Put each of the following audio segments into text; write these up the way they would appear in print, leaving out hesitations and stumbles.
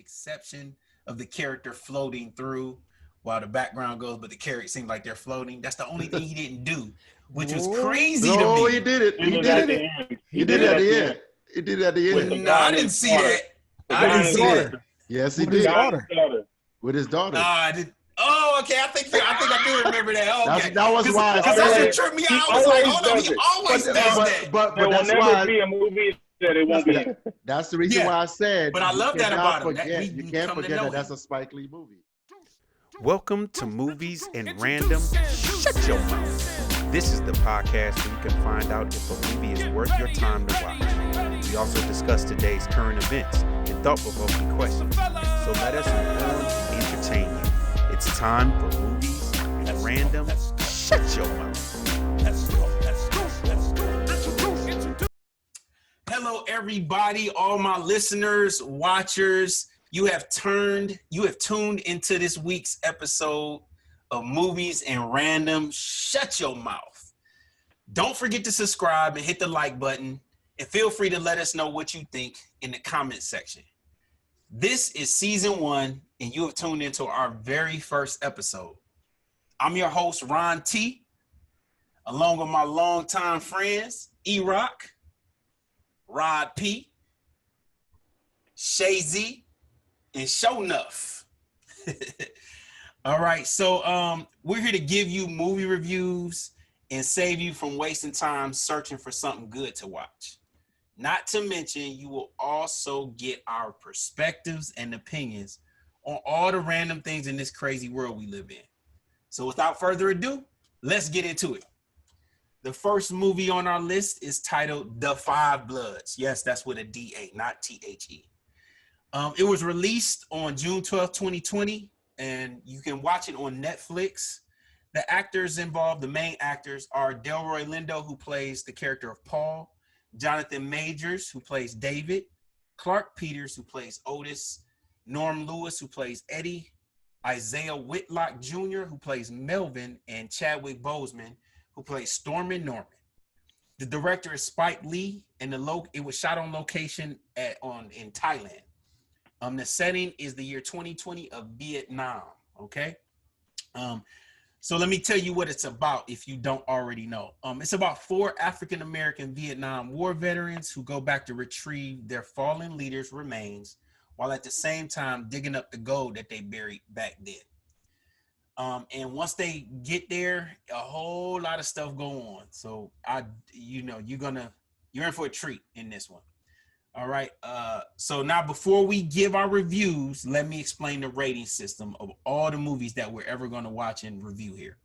exception of the character floating through while the background goes, but the character seems like they're floating. That's the only thing he didn't do, which was crazy to No, he me. did it. Did He it did at the it. end. He did it at the end. He did it at the With end. the No, guy I and didn't his see daughter. that. The I guy didn't and his see that. daughter. Yes, he With his did. Guy and daughter. his daughter. With his daughter. I did. Oh, okay. I think I do remember that. Okay, That was why I because that's said what tripped me He out. I was like, always hold on, does he it. always does that. but There will that's never why be a movie that it won't be in. that's the reason Yeah, why I said. but I you love that cannot about him. That we Forget, you can't come to forget know that that's him. a Spike Lee movie. Welcome to Movies and Random. Shut your mouth. This is the podcast where you can find out if a movie is worth your time to watch. We also discuss today's current events and thought-provoking questions. So let us inform and entertain you. It's time for Movies and Random. Shut your mouth. Hello, everybody, all my listeners, watchers. You have tuned into this week's episode of Movies and Random. Shut your mouth. Don't forget to subscribe and hit the like button, and feel free to let us know what you think in the comment section. This is season 1, and you have tuned into our very first episode. I'm your host, Ron T, along with my longtime friends, E-Rock, Rod P, Shay Z, and Show Nuff. All right, so we're here to give you movie reviews and save you from wasting time searching for something good to watch. Not to mention, you will also get our perspectives and opinions on all the random things in this crazy world we live in. So without further ado, let's get into it. The first movie on our list is titled The Five Bloods. Yes, that's with a D-A, not T-H-E. It was released on June 12th, 2020, and you can watch it on Netflix. The actors involved, the main actors, are Delroy Lindo, who plays the character of Paul, Jonathan Majors, who plays David, Clark Peters, who plays Otis, Norm Lewis, who plays Eddie, Isaiah Whitlock Jr., who plays Melvin, and Chadwick Boseman, who plays Stormin Norman. The director is Spike Lee, and it was shot on location in Thailand. The setting is the year 2020 of Vietnam, okay? So let me tell you what it's about if you don't already know. It's about 4 African-American Vietnam War veterans who go back to retrieve their fallen leaders' remains while at the same time digging up the gold that they buried back then. And once they get there, a whole lot of stuff go on. So you're in for a treat in this one. All right. So now before we give our reviews, let me explain the rating system of all the movies that we're ever going to watch and review here.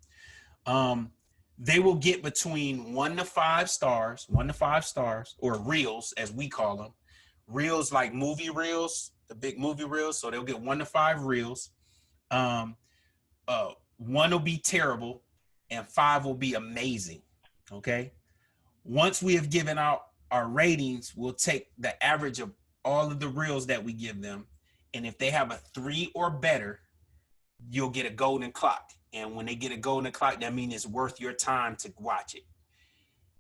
They will get between 1 to 5 stars, or reels, as we call them. Reels like movie reels, the big movie reels. So they'll get 1 to 5 reels. 1 will be terrible, and 5 will be amazing. Okay. Once we have given out our ratings, we'll take the average of all of the reels that we give them. And if they have a 3 or better, you'll get a golden clock. And when they get a golden clock, that means it's worth your time to watch it.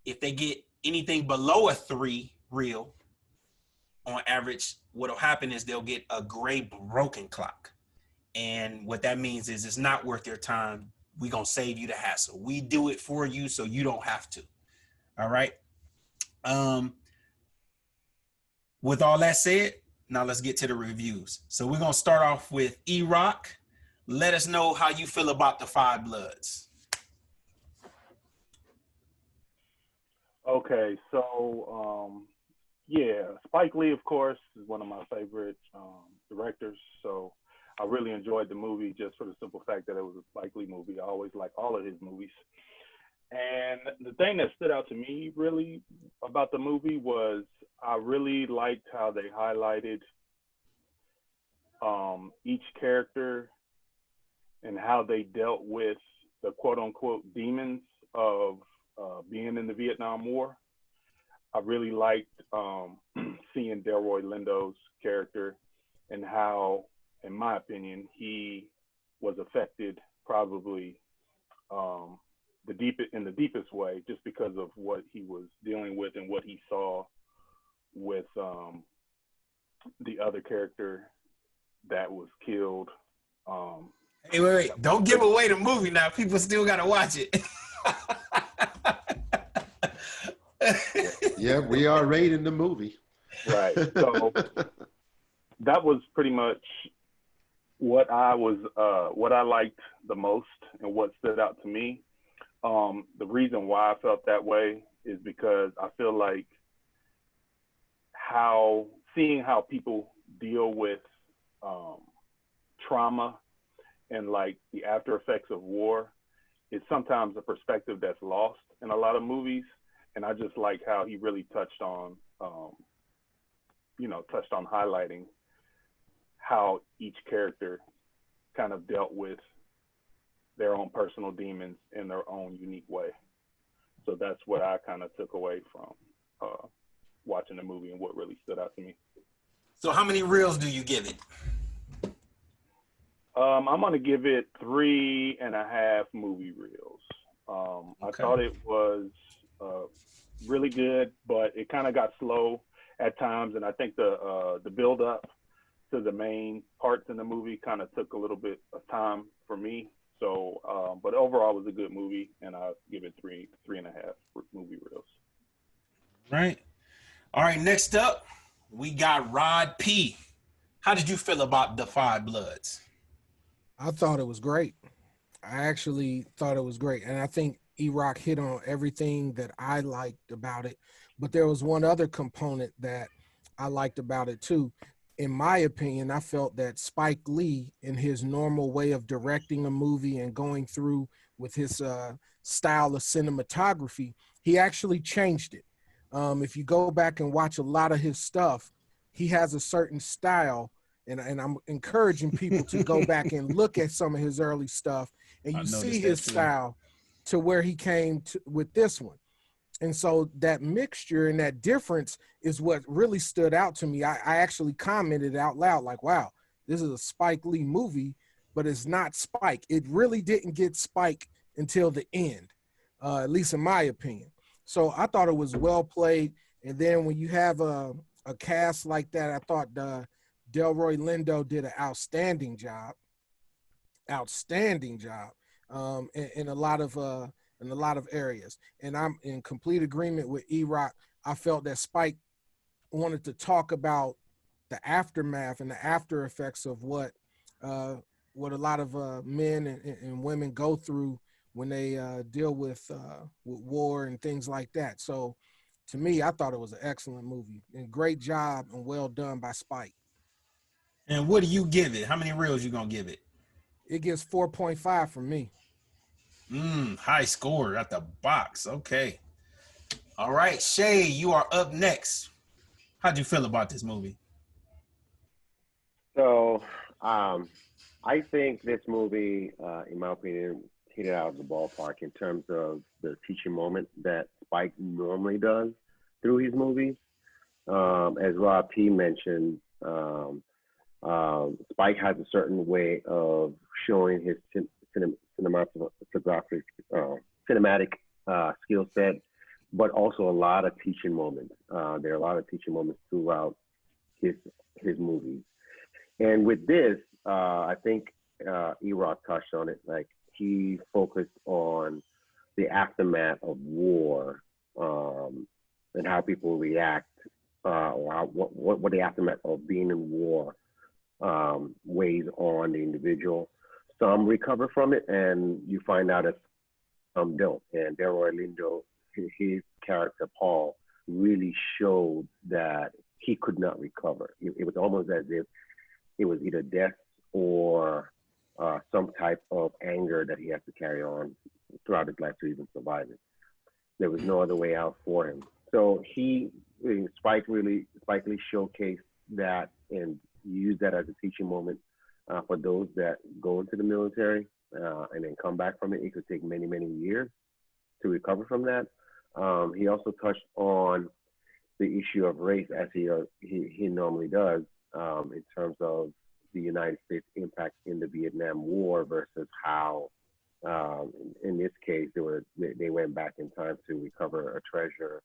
If they get anything below a 3 reel, on average, what'll happen is they'll get a gray broken clock. And what that means is it's not worth your time. We're going to save you the hassle. We do it for you so you don't have to. All right. With all that said, now let's get to the reviews. So we're going to start off with E-Rock. Let us know how you feel about The Five Bloods. Okay, so Spike Lee, of course, is one of my favorite directors. So I really enjoyed the movie just for the simple fact that it was a Spike Lee movie. I always like all of his movies. And the thing that stood out to me really about the movie was I really liked how they highlighted each character and how they dealt with the quote unquote demons of being in the Vietnam War. I really liked seeing Delroy Lindo's character and how, in my opinion, he was affected probably in the deepest way, just because of what he was dealing with and what he saw with the other character wait. Don't give away the movie now. People still got to watch it. Yeah, we are rating the movie. Right. So that was pretty much what I liked the most and what stood out to me. The reason why I felt that way is because I feel like seeing how people deal with trauma and like the after effects of war is sometimes a perspective that's lost in a lot of movies. And I just like how he really touched on highlighting how each character kind of dealt with their own personal demons in their own unique way. So that's what I kind of took away from watching the movie and what really stood out to me. So how many reels do you give it? I'm going to give it 3.5 movie reels. Okay. I thought it was really good, but it kind of got slow at times. And I think the build up to the main parts in the movie kind of took a little bit of time for me. So, but overall it was a good movie, and I'll give it 3.5 movie reels. All right. Next up, we got Rod P. How did you feel about The Five Bloods? I thought it was great. I actually thought it was great. And I think E-Rock hit on everything that I liked about it. But there was one other component that I liked about it too. In my opinion, I felt that Spike Lee, in his normal way of directing a movie and going through with his style of cinematography, he actually changed it. If you go back and watch a lot of his stuff, he has a certain style. And I'm encouraging people to go back and look at some of his early stuff, and you see his style to where he came to with this one. And so that mixture and that difference is what really stood out to me. I actually commented out loud like, wow, this is a Spike Lee movie, but it's not Spike. It really didn't get Spike until the end, at least in my opinion. So I thought it was well played. And then when you have a cast like that, I thought Delroy Lindo did an outstanding job in a lot of areas. And I'm in complete agreement with E-Rock. I felt that Spike wanted to talk about the aftermath and the after effects of what a lot of men and women go through when they deal with war and things like that. So to me, I thought it was an excellent movie and great job and well done by Spike. And what do you give it? How many reels you gonna give it? It gets 4.5 from me. High score at the box. Okay. All right, Shay, you are up next. How'd you feel about this movie? So, I think this movie, in my opinion, hit it out of the ballpark in terms of the teaching moment that Spike normally does through his movies. As Rob P mentioned, Spike has a certain way of showing his cinematic skill set, but also a lot of teaching moments. There are a lot of teaching moments throughout his movies. And with this, I think E-Rock touched on it. Like, he focused on the aftermath of war and how people react, or what the aftermath of being in war weighs on the individual. Some recover from it, and you find out that some don't. And Delroy Lindo, his character Paul, really showed that he could not recover. It was almost as if it was either death or some type of anger that he has to carry on throughout his life to even survive it. There was no other way out for him. So Spike Lee showcased that and used that as a teaching moment for those that go into the military and then come back from it. It could take many, many years to recover from that. He also touched on the issue of race, as he normally does, in terms of the United States impact in the Vietnam War versus how, in this case, they went back in time to recover a treasure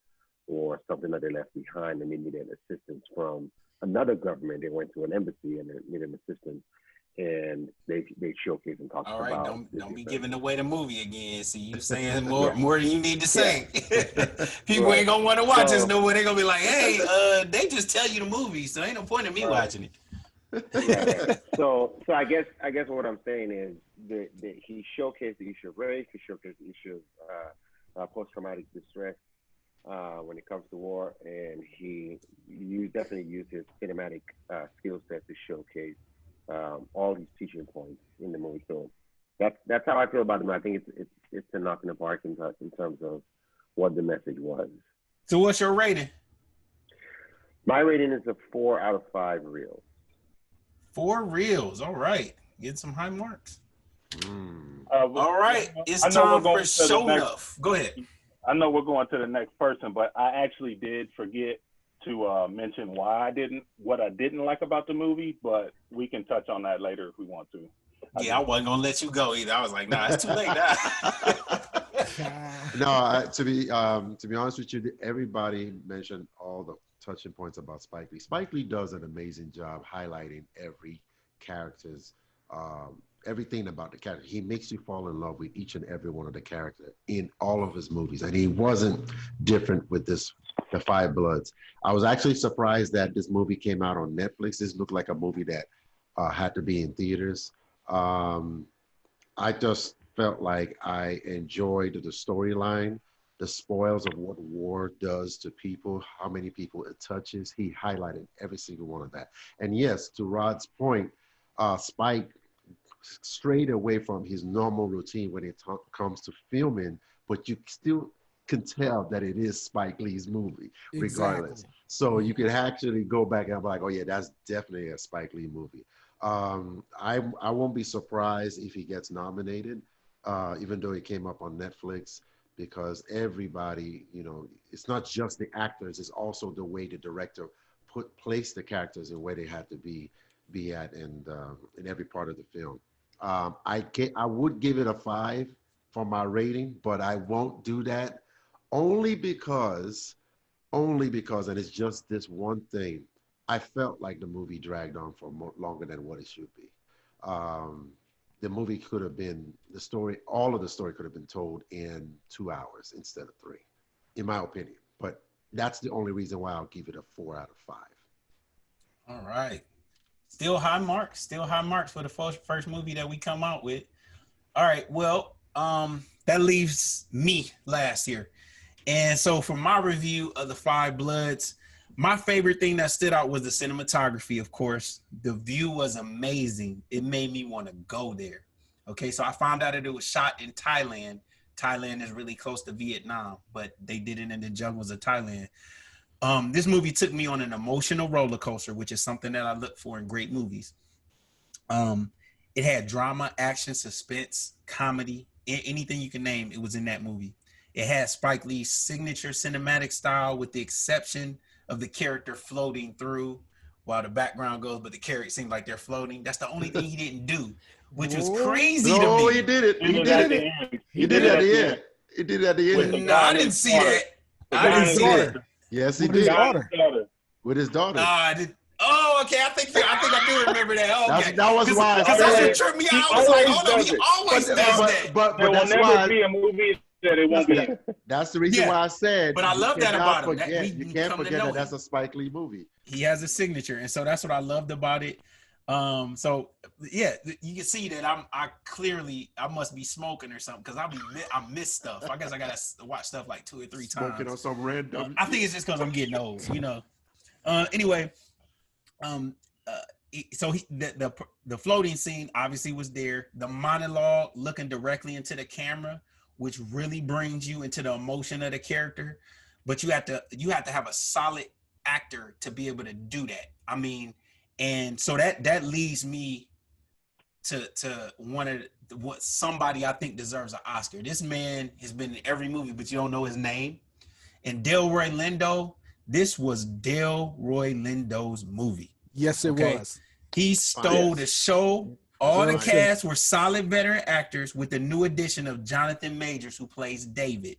or something that they left behind, and they needed assistance from another government. They went to an embassy and they needed assistance, and they they showcase and talk All right, about. don't be giving away the movie again. See, you saying Yeah. more than you need to say. People Right. ain't gonna want to watch So- this no more. They gonna be like, hey, they just tell you the movie, so ain't no point in me watching it. Right. So I guess what I'm saying is that he showcased the issue of race, he showcased the issue of post-traumatic distress when it comes to war, and you definitely used his cinematic skill set to showcase all these teaching points in the movie. So that's how I feel about him. I think it's a knock in the park in terms of what the message was. So what's your rating? My rating is a 4 out of 5 reels. 4 reels. All right, get some high marks. Mm. All right, it's I know time we're going for to show the next- enough. Go ahead. I know we're going to the next person, but I actually did forget to mention what I didn't like about the movie, but we can touch on that later if we want to. Yeah, I wasn't gonna let you go either. I was like, nah, it's too late now. No, to be honest with you, everybody mentioned all the touching points about Spike Lee. Spike Lee does an amazing job highlighting every character's everything about the character. He makes you fall in love with each and every one of the characters in all of his movies, and he wasn't different with The Five Bloods. I was actually surprised that this movie came out on Netflix. This looked like a movie that had to be in theaters. I just felt like I enjoyed the storyline, the spoils of what war does to people, how many people it touches. He highlighted every single one of that. And yes, to Rod's point, Spike strayed away from his normal routine when it comes to filming, but you still can tell that it is Spike Lee's movie, regardless. Exactly. So you could actually go back and be like, oh yeah, that's definitely a Spike Lee movie. I won't be surprised if he gets nominated, even though it came up on Netflix, because everybody, it's not just the actors, it's also the way the director placed the characters and where they had to be at in every part of the film. I would give it a 5 for my rating, but I won't do that only because, and it's just this one thing. I felt like the movie dragged on for longer than what it should be. The movie could have been, all of the story could have been told in 2 hours instead of 3, in my opinion. But that's the only reason why I'll give it a 4 out of 5. All right. Still high marks for the first movie that we come out with. All right, well, that leaves me last year. And so for my review of The Five Bloods, my favorite thing that stood out was the cinematography, of course. The view was amazing. It made me want to go there. Okay, so I found out that it was shot in Thailand. Thailand is really close to Vietnam, but they did it in the jungles of Thailand. This movie took me on an emotional roller coaster, which is something that I look for in great movies. It had drama, action, suspense, comedy, anything you can name, it was in that movie. It had Spike Lee's signature cinematic style, with the exception of the character floating through while the background goes, but the character seemed like they're floating. That's the only thing he didn't do, which was crazy to me. No, he did it. He did it at the end. He did it at the end. He did it at the end. No, I didn't see that. I didn't see that. Yes, he With his did. daughter. With his daughter. I did. Oh, okay. I think I do remember that. Oh, okay. That was why. Because that's what tripped me out. I was like, hold on, he always does that. But There will that's never why. be a movie that it won't be. That's the reason why I said. But I love that about him. You can't forget that that's a Spike Lee movie. He has a signature, and so that's what I loved about it. So yeah, you can see that I must be smoking or something, because I miss stuff. I guess I gotta watch stuff like 2 or 3 times. Smoking on some random. I think it's just because I'm getting old, Anyway, so the floating scene obviously was there. The monologue, looking directly into the camera, which really brings you into the emotion of the character. But you have to have a solid actor to be able to do that. I mean, and so that leads me to what somebody I think deserves an Oscar. This man has been in every movie, but you don't know his name. And Delroy Lindo, this was Delroy Lindo's movie. Yes, it was. He stole the show. All the cast were solid veteran actors, with the new addition of Jonathan Majors, who plays David.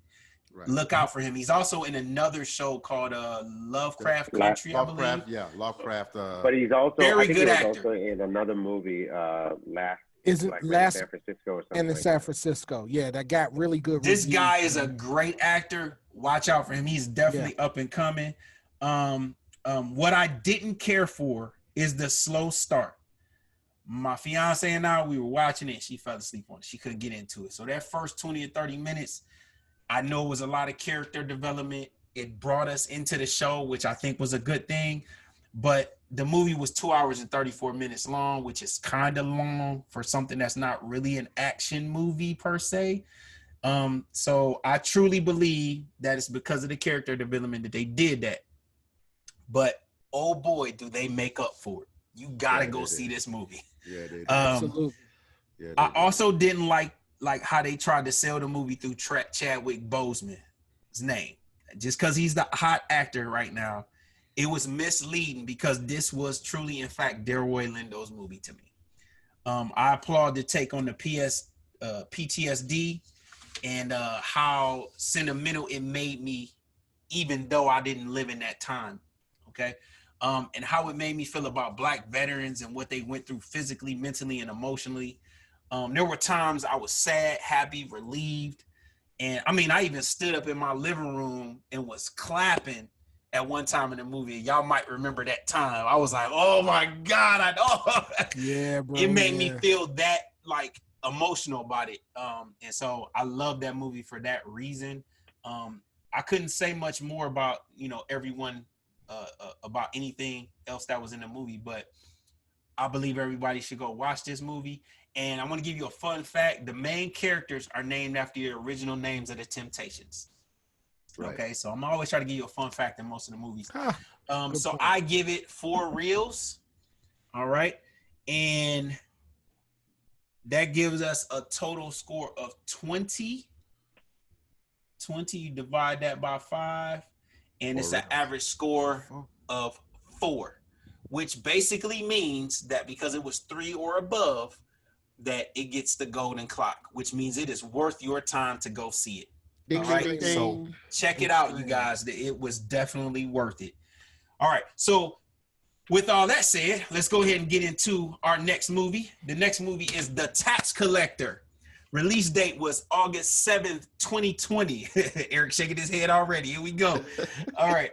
Right. Look out for him. He's also in another show called Lovecraft Country, Lovecraft. But he's also very good actor. Also in another movie, Last Isn't like last San Francisco or something and in like San that. Francisco? Yeah, that got really good This reviews. guy is a great actor. Watch out for him. He's Yeah. definitely up and coming. What I didn't care for is the slow start. My fiance and I, we were watching it. She fell asleep on it. She couldn't get into it. So that first 20 or 30 minutes, I know it was a lot of character development. It brought us into the show, which I think was a good thing. But the movie was 2 hours and 34 minutes long, which is kind of long for something that's not really an action movie per se. So I truly believe that it's because of the character development that they did that. But oh boy, do they make up for it. You gotta go see this movie. Yeah, they did. Absolutely. Yeah, they I did. also didn't like how they tried to sell the movie through Chadwick Boseman's name. Just because he's the hot actor right now, it was misleading because this was truly, in fact, Delroy Lindo's movie to me. I applaud the take on the PTSD and how sentimental it made me, even though I didn't live in that time. Okay. And how it made me feel about Black veterans and what they went through physically, mentally, and emotionally. There were times I was sad, happy, relieved. And I mean, I even stood up in my living room and was clapping at one time in the movie. Y'all might remember that time. I was like, oh my God, I know. Yeah, bro. It made me feel that like emotional about it. And so I love that movie for that reason. I couldn't say much more about, everyone about anything else that was in the movie, but I believe everybody should go watch this movie. And I want to give you a fun fact. The main characters are named after the original names of the Temptations. Right. Okay, so I'm always trying to give you a fun fact in most of the movies. So point. I give it 4 reels. All right. And that gives us a total score of 20. 20, you divide that by 5, and it's an average score of 4, which basically means that because it was 3 or above, that it gets the golden clock, which means it is worth your time to go see it. Ding, All right. ding, ding, So ding. check it out, you guys. It was definitely worth it. All right. So with all that said, let's go ahead and get into our next movie. The next movie is The Tax Collector. Release date was August 7th, 2020. Eric shaking his head already. Here we go. All right.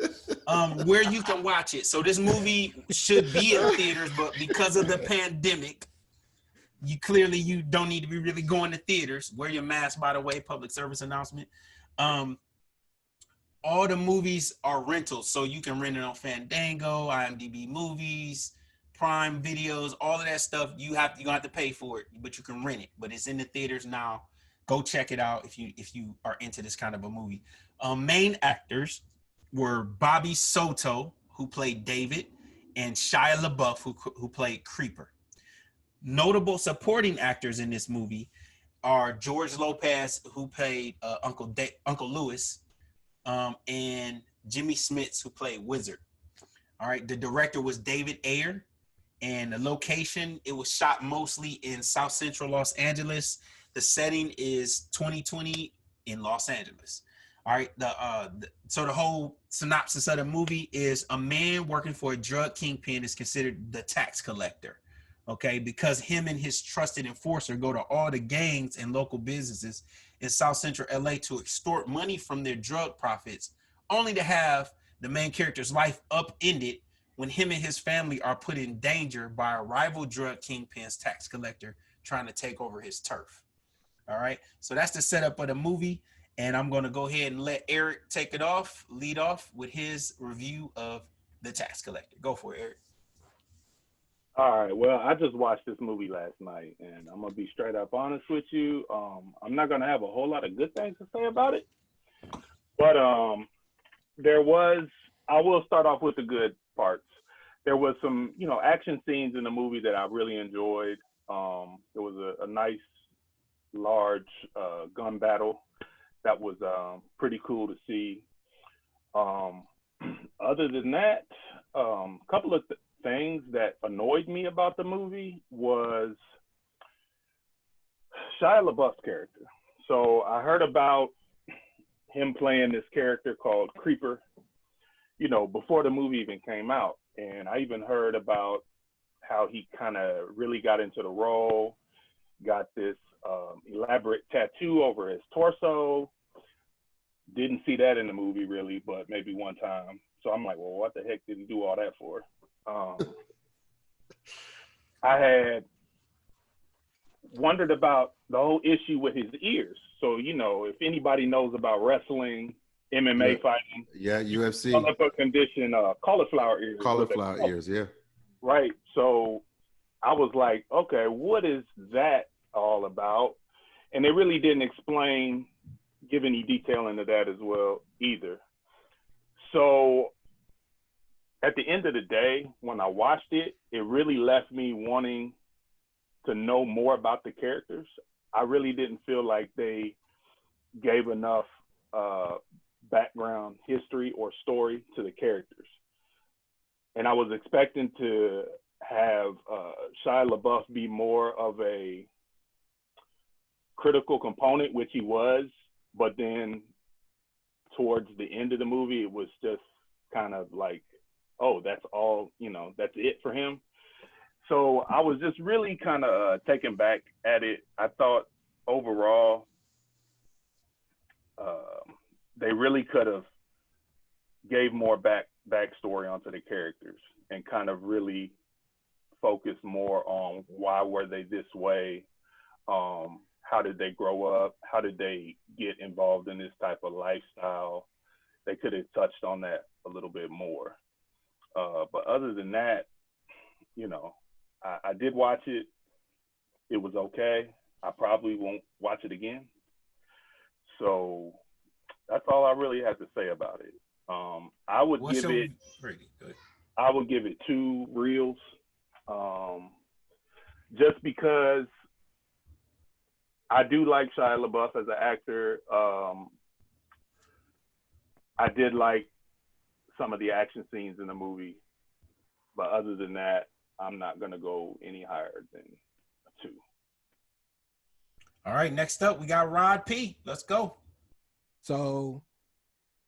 Where you can watch it. So this movie should be in theaters, but because of the pandemic, you don't need to be really going to theaters. Wear your mask, by the way, public service announcement. All the movies are rentals, so you can rent it on Fandango, IMDb Movies, Prime Videos, all of that stuff. You have to pay for it, but you can rent it. But it's in the theaters now. Go check it out if you are into this kind of a movie. Main actors were Bobby Soto, who played David, and Shia LaBeouf, who played Creeper. Notable supporting actors in this movie are George Lopez, who played Uncle Lewis, and Jimmy Smits, who played Wizard. All right, the director was David Ayer, and the location, it was shot mostly in South Central Los Angeles. The setting is 2020 in Los Angeles. All right, so the whole synopsis of the movie is a man working for a drug kingpin is considered the tax collector. Okay, because him and his trusted enforcer go to all the gangs and local businesses in South Central LA to extort money from their drug profits, only to have the main character's life upended when him and his family are put in danger by a rival drug kingpin's tax collector trying to take over his turf. All right, so that's the setup of the movie, and I'm going to go ahead and let Eric lead off with his review of The Tax Collector. Go for it, Eric. All right. Well, I just watched this movie last night, and I'm gonna be straight up honest with you. I'm not gonna have a whole lot of good things to say about it, but I will start off with the good parts. There was some, action scenes in the movie that I really enjoyed. There was a nice, large gun battle that was pretty cool to see. Other than that, a couple of things that annoyed me about the movie was Shia LaBeouf's character. So I heard about him playing this character called Creeper, before the movie even came out. And I even heard about how he kind of really got into the role got this elaborate tattoo over his torso. Didn't see that in the movie really, but maybe one time. So I'm like, well, what the heck did he do all that for? I had wondered about the whole issue with his ears. So, you know, if anybody knows about wrestling, MMA fighting, UFC, develop a condition, cauliflower ears. Cauliflower ears, yeah. Right. So I was like, okay, what is that all about? And they really didn't give any detail into that as well either. So at the end of the day, when I watched it, it really left me wanting to know more about the characters. I really didn't feel like they gave enough background history or story to the characters. And I was expecting to have Shia LaBeouf be more of a critical component, which he was, but then towards the end of the movie, it was just kind of like, oh, that's all, you know, that's it for him. So I was just really kind of taken back at it. I thought overall, they really could have gave more backstory onto the characters and kind of really focused more on why were they this way, how did they grow up, how did they get involved in this type of lifestyle. They could have touched on that a little bit more. But other than that, you know, I did watch it. It was okay. I probably won't watch it again. So that's all I really have to say about it. I would give it 2 reels, just because I do like Shia LaBeouf as an actor. I did like some of the action scenes in the movie, but other than that, I'm not gonna go any higher than a 2. All right, next up we got Rod P. Let's go. So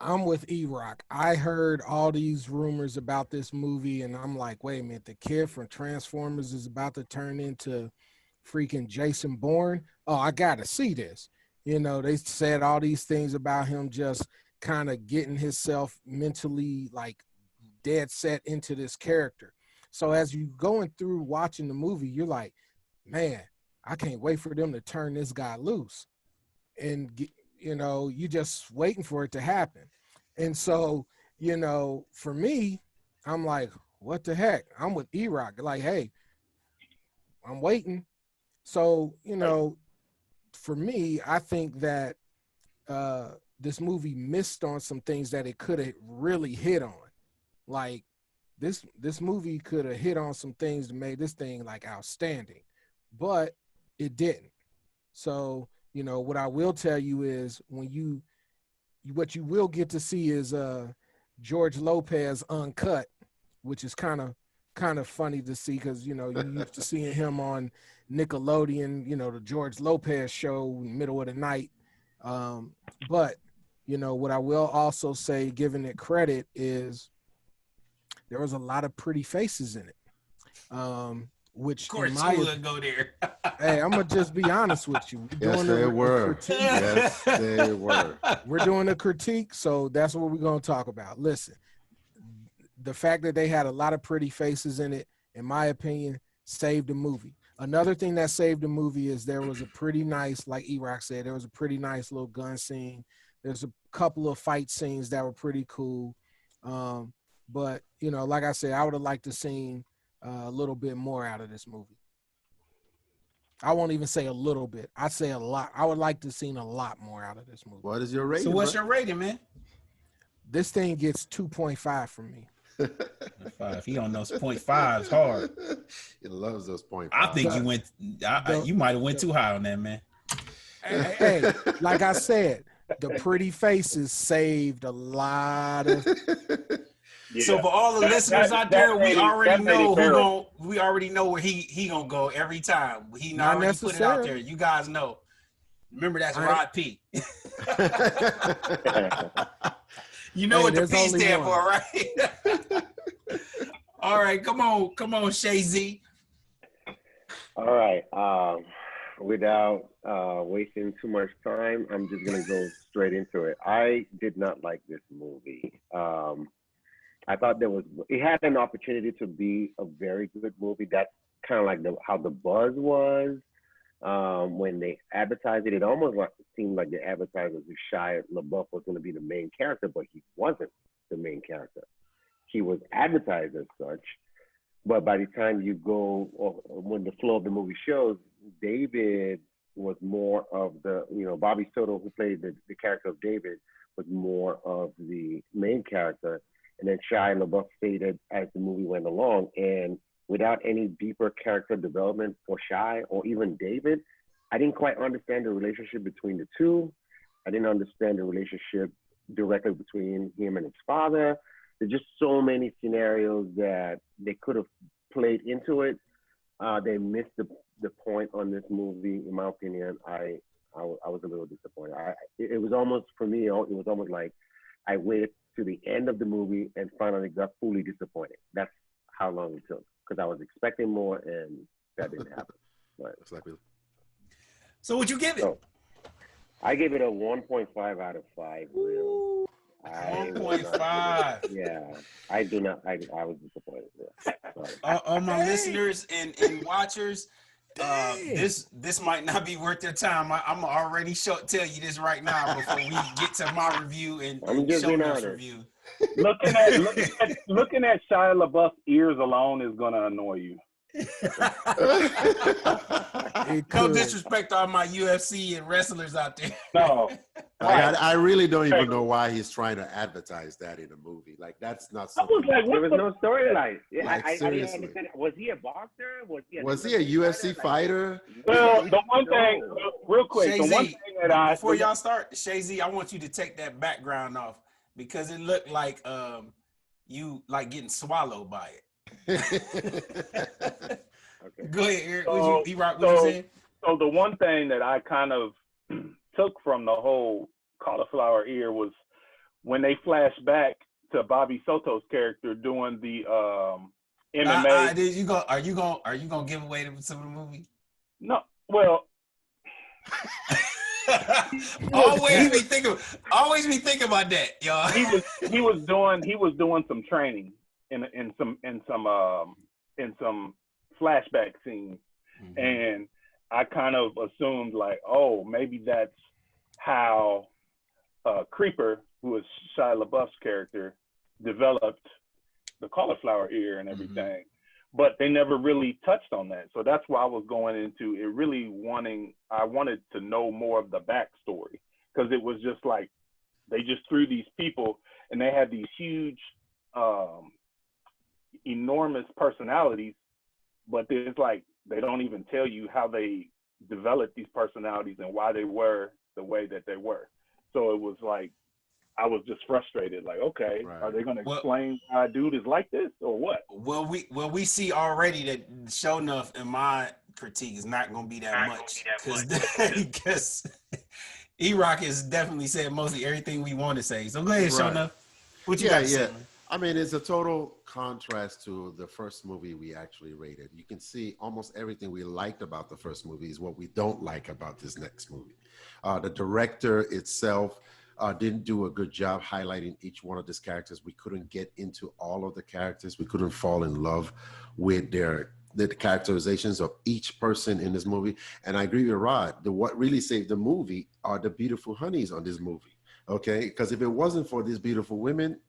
I'm with E-Rock. I heard all these rumors about this movie, and I'm like, wait a minute, the kid from Transformers is about to turn into freaking Jason Bourne. Oh, I gotta see this. You know, they said all these things about him just kind of getting himself mentally like dead set into this character. So as you going through watching the movie, you're like, man, I can't wait for them to turn this guy loose. And, you know, you just waiting for it to happen. And so, you know, for me, I'm like, what the heck? I'm with E-Rock. Like, hey, I'm waiting. So, you know, for me, I think that this movie missed on some things that it could have really hit on. Like, this movie could have hit on some things that made this thing like outstanding, but it didn't. So, you know, what I will tell you is what you will get to see is George Lopez uncut, which is kind of funny to see because, you know, you used to seeing him on Nickelodeon, you know, the George Lopez show in the middle of the night. But, you know, what I will also say, giving it credit, is there was a lot of pretty faces in it. Which, of course, you would go there. Hey, I'm gonna just be honest with you. Yes, they were. Yes, they were. We're doing a critique, so that's what we're gonna talk about. Listen, the fact that they had a lot of pretty faces in it, in my opinion, saved the movie. Another thing that saved the movie is there was a pretty nice, like E-Rock said, there was a pretty nice little gun scene. There's a couple of fight scenes that were pretty cool. But, you know, like I said, I would have liked to seen a little bit more out of this movie. I won't even say a little bit. I'd say a lot. I would like to seen a lot more out of this movie. What is your rating? So what's your rating, man? This thing gets 2.5 from me. 5. He don't know 0.5 is hard. He loves those 0.5. I think you might have went too high on that, man. Hey, like I said, the pretty faces saved a lot of. Yeah. So for all the listeners out there, we already know where he gonna go every time. He not already put it out there. You guys know. Remember, that's Rod P. You know what the P stand for, right? All right, come on, Shay Z. All right. without wasting too much time, I'm just gonna go straight into it. I did not like this movie. I thought it had an opportunity to be a very good movie. That's kind of like how the buzz was when they advertised it. It almost seemed like the advertisers who Shia LaBeouf was going to be the main character, but he wasn't the main character. He was advertised as such, but by the time you go, or when the flow of the movie shows, David was more of Bobby Soto, who played the character of David, was more of the main character. And then Shia LaBeouf faded as the movie went along. And without any deeper character development for Shia or even David, I didn't quite understand the relationship between the two. I didn't understand the relationship directly between him and his father. There's just so many scenarios that they could have played into it. They missed the point on this movie, in my opinion. I was a little disappointed. It was almost, for me, it was almost like I waited to the end of the movie and finally got fully disappointed. That's how long it took, because I was expecting more and that didn't happen. But, so would you give it? So, I gave it a 1.5 out of 5. Will. 1.5. Yeah, I do not. I was disappointed. Yeah. All my listeners and watchers, this might not be worth their time. I'm already tell you this right now before we get to my review and Shonaf's review. Looking at Shia LaBeouf's ears alone is gonna annoy you. No disrespect to all my UFC and wrestlers out there. No, I really don't even know why he's trying to advertise that in a movie. Like, that's not something. There was no storyline. Yeah, like, I didn't understand. Was he a boxer? Was he a UFC fighter? Well, the one thing, real quick, Shay-Z, the one thing that before y'all start, Shay-Z, I want you to take that background off because it looked like you like getting swallowed by it. Okay. Go ahead, Eric. What you saying? So the one thing that I kind of took from the whole cauliflower ear was when they flashed back to Bobby Soto's character doing the MMA. Are you gonna give away some of the movie? No, well. always be thinking about that, y'all. He was doing some training in some flashback scenes, and I kind of assumed like, oh, maybe that's how Creeper, who is Shia LaBeouf's character, developed the cauliflower ear and everything. But they never really touched on that. So that's why I was going into it really I wanted to know more of the backstory, because it was just like, they just threw these people and they had these huge, enormous personalities, but it's like, they don't even tell you how they developed these personalities and why they were the way that they were. So it was like, I was just frustrated. Like, okay, right. Are they going to explain why a dude is like this or what? Well, we see already that show enough in my critique is not going to be that much because E-Rock has definitely said mostly everything we want to say. So go ahead, show enough. What you got to say? I mean, it's a total contrast to the first movie we actually rated. You can see almost everything we liked about the first movie is what we don't like about this next movie. The director itself didn't do a good job highlighting each one of these characters. We couldn't get into all of the characters. We couldn't fall in love with the characterizations of each person in this movie. And I agree with Rod. What really saved the movie are the beautiful honeys on this movie. Okay, because if it wasn't for these beautiful women,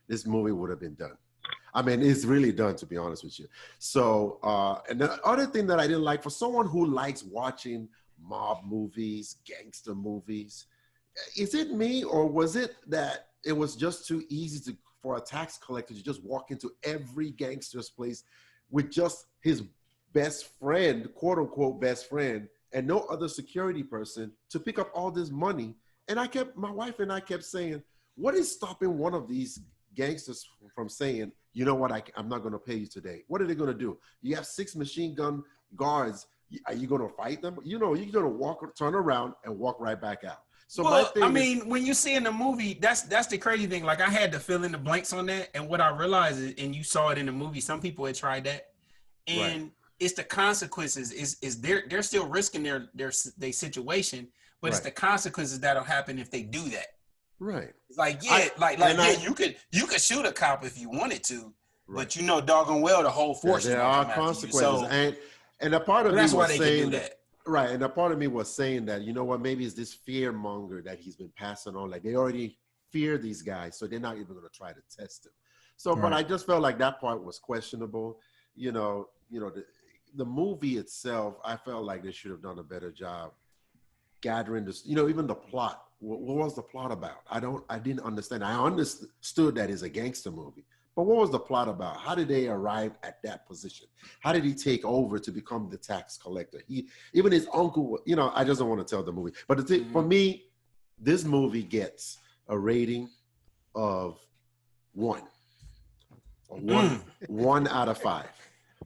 this movie would have been done. I mean, it's really done, to be honest with you. So, and the other thing that I didn't like, for someone who likes watching mob movies, gangster movies, is it me, or was it that it was just too easy for a tax collector to just walk into every gangster's place with just his best friend, quote unquote best friend, and no other security person to pick up all this money? And my wife and I kept saying, what is stopping one of these gangsters from saying, you know what, I'm not going to pay you today? What are they going to do? You have 6 machine gun guards. Are you going to fight them? You know, you're going to turn around and walk right back out. So when you see in the movie, that's the crazy thing. Like, I had to fill in the blanks on that. And what I realized is, and you saw it in the movie, some people had tried that. And it's the consequences. Is they're still risking their situation, but it's Right. the consequences that'll happen if they do that. Right. It's like you could shoot a cop if you wanted to, Right. but you know doggone well the whole force is There gonna are come after you. consequences, So and a part of me that's why was they can saying do that. right, and a part of me was saying that, you know what, maybe it's this fear monger that he's been passing on. Like they already fear these guys, so they're not even going to try to test him. So, but Right. I just felt like that part was questionable. The movie itself, I felt like they should have done a better job gathering this. Even the plot. What was the plot about? I didn't understand. I understood that it's a gangster movie. But what was the plot about? How did they arrive at that position? How did he take over to become the tax collector? Even his uncle, I just don't want to tell the movie. But for me, this movie gets a rating of 1. One out of 5.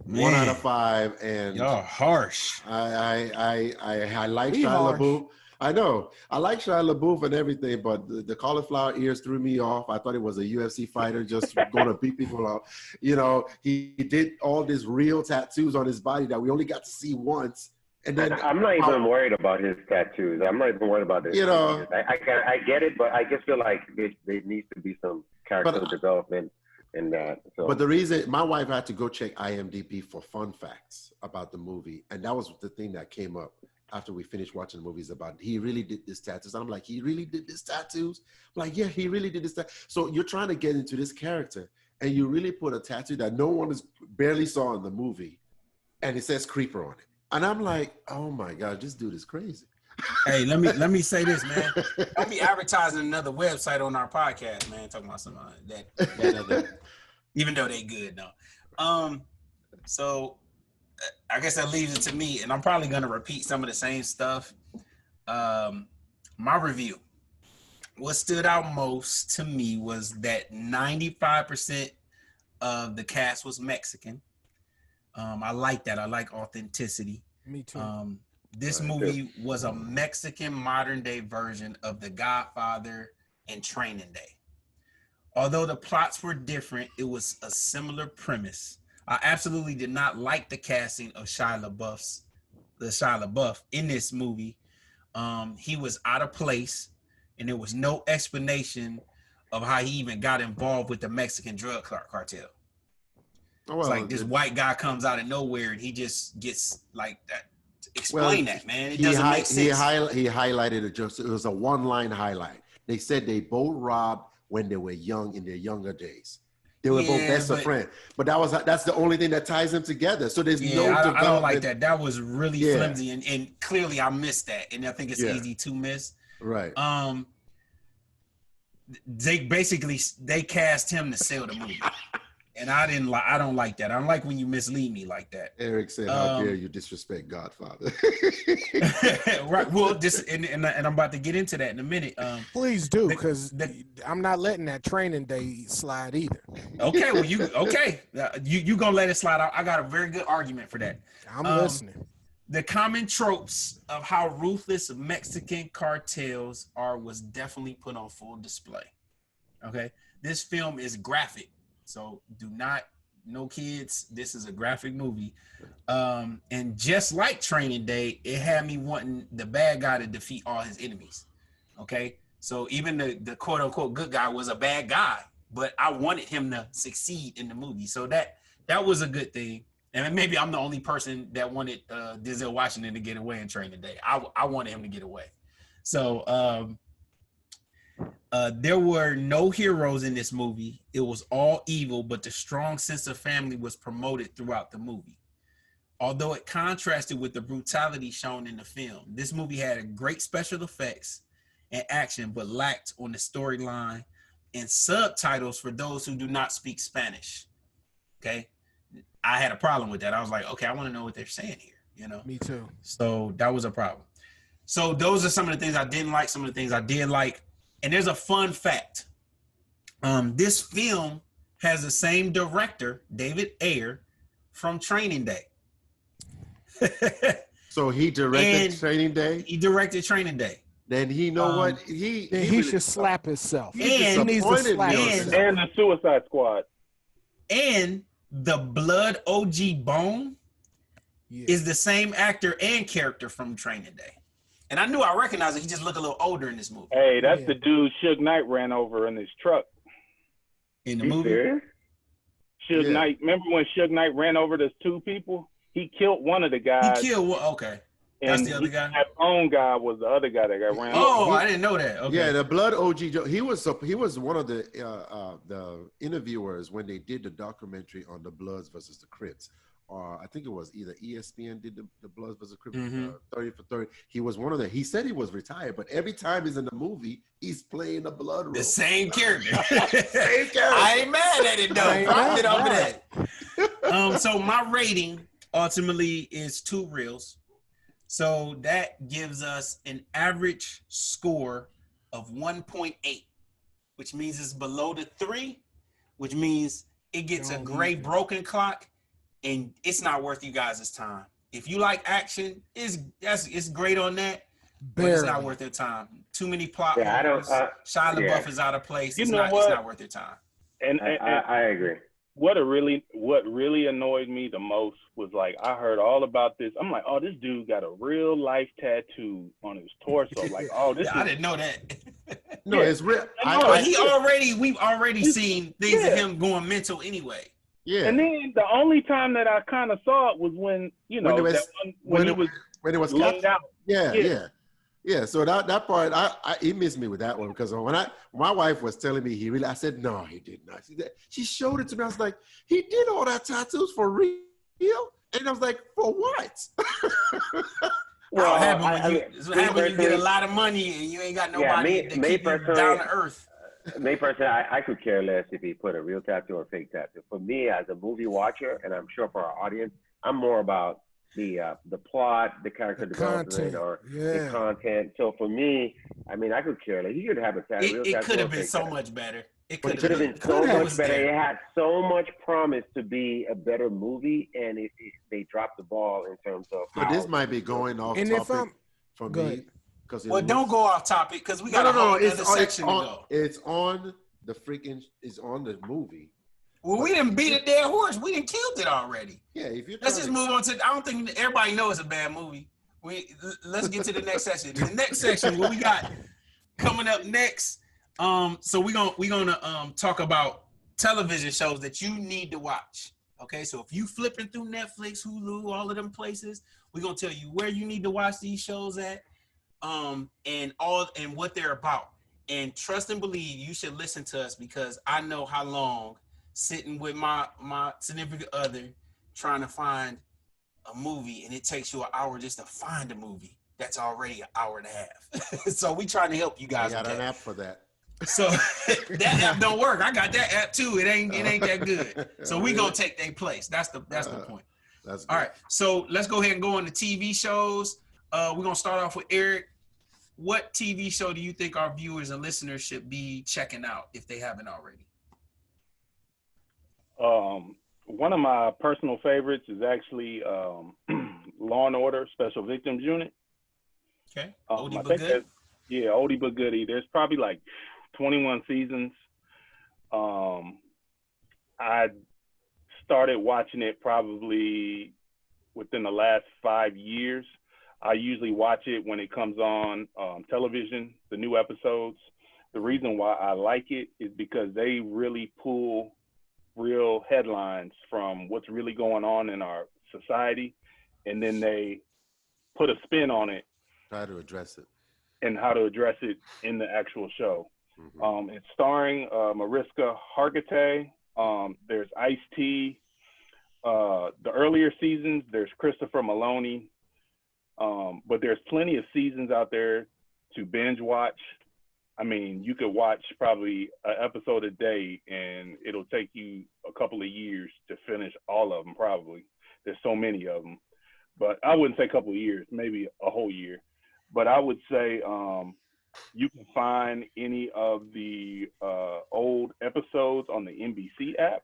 Man. 1 out of 5. And Y'all harsh. I like We Shia harsh. LaBeouf. I know. I like Shia LaBeouf and everything, but the cauliflower ears threw me off. I thought it was a UFC fighter just going to beat people up. He did all these real tattoos on his body that we only got to see once. And then I'm not even worried about his tattoos. I'm not even worried about this. I get it, but I just feel like there needs to be some character development in that. So. But the reason my wife had to go check IMDb for fun facts about the movie, and that was the thing that came up after we finished watching the movies about he really did this tattoos. And I'm like, he really did this tattoos? I'm like, yeah, he really did this tattoo. So you're trying to get into this character, and you really put a tattoo that no one barely saw in the movie, and it says creeper on it. And I'm like, oh my God, this dude is crazy. Hey, let me say this, man. Don't be advertising another website on our podcast, man. Talking about some that other, even though they good though. So I guess that leaves it to me, and I'm probably gonna repeat some of the same stuff. My review. What stood out most to me was that 95% of the cast was Mexican. I like that. I like authenticity. Me too. This movie was a Mexican modern day version of The Godfather and Training Day. Although the plots were different, it was a similar premise. I absolutely did not like the casting of Shia LaBeouf in this movie. He was out of place, and there was no explanation of how he even got involved with the Mexican drug cartel. It's like this white guy comes out of nowhere and he just gets like that. Explain that, man. It doesn't make sense. He highlighted it. It was a one-line highlight. They said they both robbed when they were young, in their younger days. They were both best of friends. But that's the only thing that ties them together. So there's no development. I don't like that. That was really flimsy, and clearly I missed that. And I think it's easy to miss. Right. They cast him to sell the movie. And I don't like that. I don't like when you mislead me like that. Eric said, how dare you disrespect Godfather? Right. Well, and I'm about to get into that in a minute. Please do, because I'm not letting that Training Day slide either. Okay. Well, you gonna let it slide out. I got a very good argument for that. I'm listening. The common tropes of how ruthless Mexican cartels are was definitely put on full display. Okay. This film is graphic. So no kids, this is a graphic movie. And just like Training Day, it had me wanting the bad guy to defeat all his enemies. Okay. So even the quote unquote good guy was a bad guy, but I wanted him to succeed in the movie. So that was a good thing. And maybe I'm the only person that wanted Denzel Washington to get away in Training Day. I wanted him to get away. So, there were no heroes in this movie. It was all evil, but the strong sense of family was promoted throughout the movie. Although it contrasted with the brutality shown in the film, this movie had great special effects and action, but lacked on the storyline and subtitles for those who do not speak Spanish. Okay. I had a problem with that. I was like, okay, I want to know what they're saying here, Me too. So that was a problem. So those are some of the things I didn't like, some of the things I did like. And there's a fun fact. This film has the same director, David Ayer, from Training Day. So he directed Training Day? He directed Training Day. Then he what? He should slap himself. He needs to slap himself. And the Suicide Squad. And the Blood OG Bone is the same actor and character from Training Day. And I knew I recognized it. He just looked a little older in this movie. Hey, that's the dude Suge Knight ran over in his truck. In the You movie? serious? Suge Knight, remember when Suge Knight ran over those two people? He killed one of the guys. He killed, okay. That's the other guy? That lone guy was the other guy that got ran over. Oh, I didn't know that. Okay. Yeah, the Blood OG Joe. He was one of the interviewers when they did the documentary on the Bloods versus the Crips. I think it was either ESPN did the Bloods versus Crips, 30 for 30. He was one of the. He said he was retired, but every time he's in the movie, he's playing the blood role. The same character. Same character. I ain't mad at it though. Profit over that. So my rating ultimately is 2 reels. So that gives us an average score of 1.8, which means it's below the 3, which means it gets a gray broken clock, and it's not worth you guys' time. If you like action, it's great on that, but it's not worth their time. Too many plot holes. Shia LaBeouf is out of place. It's not worth their time. And I agree. What really annoyed me the most was, like, I heard all about this. I'm like, oh, this dude got a real life tattoo on his torso. Like, oh, this. I didn't know that. No, it's real. We've already seen things of him going mental anyway. Yeah. And then the only time that I kind of saw it was when it was laid out. Yeah. So that part, he missed me with that one, because when my wife was telling me I said, no, he did not. She showed it to me. I was like, he did all that tattoos for real? And I was like, for what? Well, it's what happens when you get a lot of money and you ain't got nobody to keep you down to earth. Me personally, I could care less if he put a real tattoo or a fake tattoo. For me, as a movie watcher, and I'm sure for our audience, I'm more about the plot, the character development, or the content. So for me, I mean, I could care less. He should have a tattoo. It could have been so much better. It could have been so much better. It had so much promise to be a better movie, and they dropped the ball in terms of. But this might be going off topic for me. Well, don't go off topic, because we got a whole other section to go. It's on the movie. Well, we didn't beat a dead horse. We didn't killed it already. Yeah, let's just move on to. I don't think everybody knows it's a bad movie. Let's get to the next section. The next section, what we got coming up next. So we're gonna talk about television shows that you need to watch. Okay, so if you flipping through Netflix, Hulu, all of them places, we're gonna tell you where you need to watch these shows at. And what they're about. And trust and believe, you should listen to us, because I know how long sitting with my significant other trying to find a movie, and it takes you an hour just to find a movie that's already an hour and a half. So we trying to help you guys. I got an app for that. So that app don't work. I got that app too. It ain't that good. So we gonna take their place. That's the point. That's good. All right. So let's go ahead and go on to TV shows. We're going to start off with Eric. What TV show do you think our viewers and listeners should be checking out if they haven't already? One of my personal favorites is actually Law and Order Special Victims Unit. Okay. Oldie but good? Yeah, Oldie but Goodie. There's probably like 21 seasons. I started watching it probably within the last 5 years. I usually watch it when it comes on television, the new episodes. The reason why I like it is because they really pull real headlines from what's really going on in our society, and then they put a spin on it. How to address it. And how to address it in the actual show. Mm-hmm. It's starring Mariska Hargitay. There's Ice-T. The earlier seasons, there's Christopher Maloney. But there's plenty of seasons out there to binge watch. I mean, you could watch probably an episode a day, and it'll take you a couple of years to finish all of them, probably. There's so many of them. But I wouldn't say a couple of years, maybe a whole year. But I would say you can find any of the old episodes on the NBC app.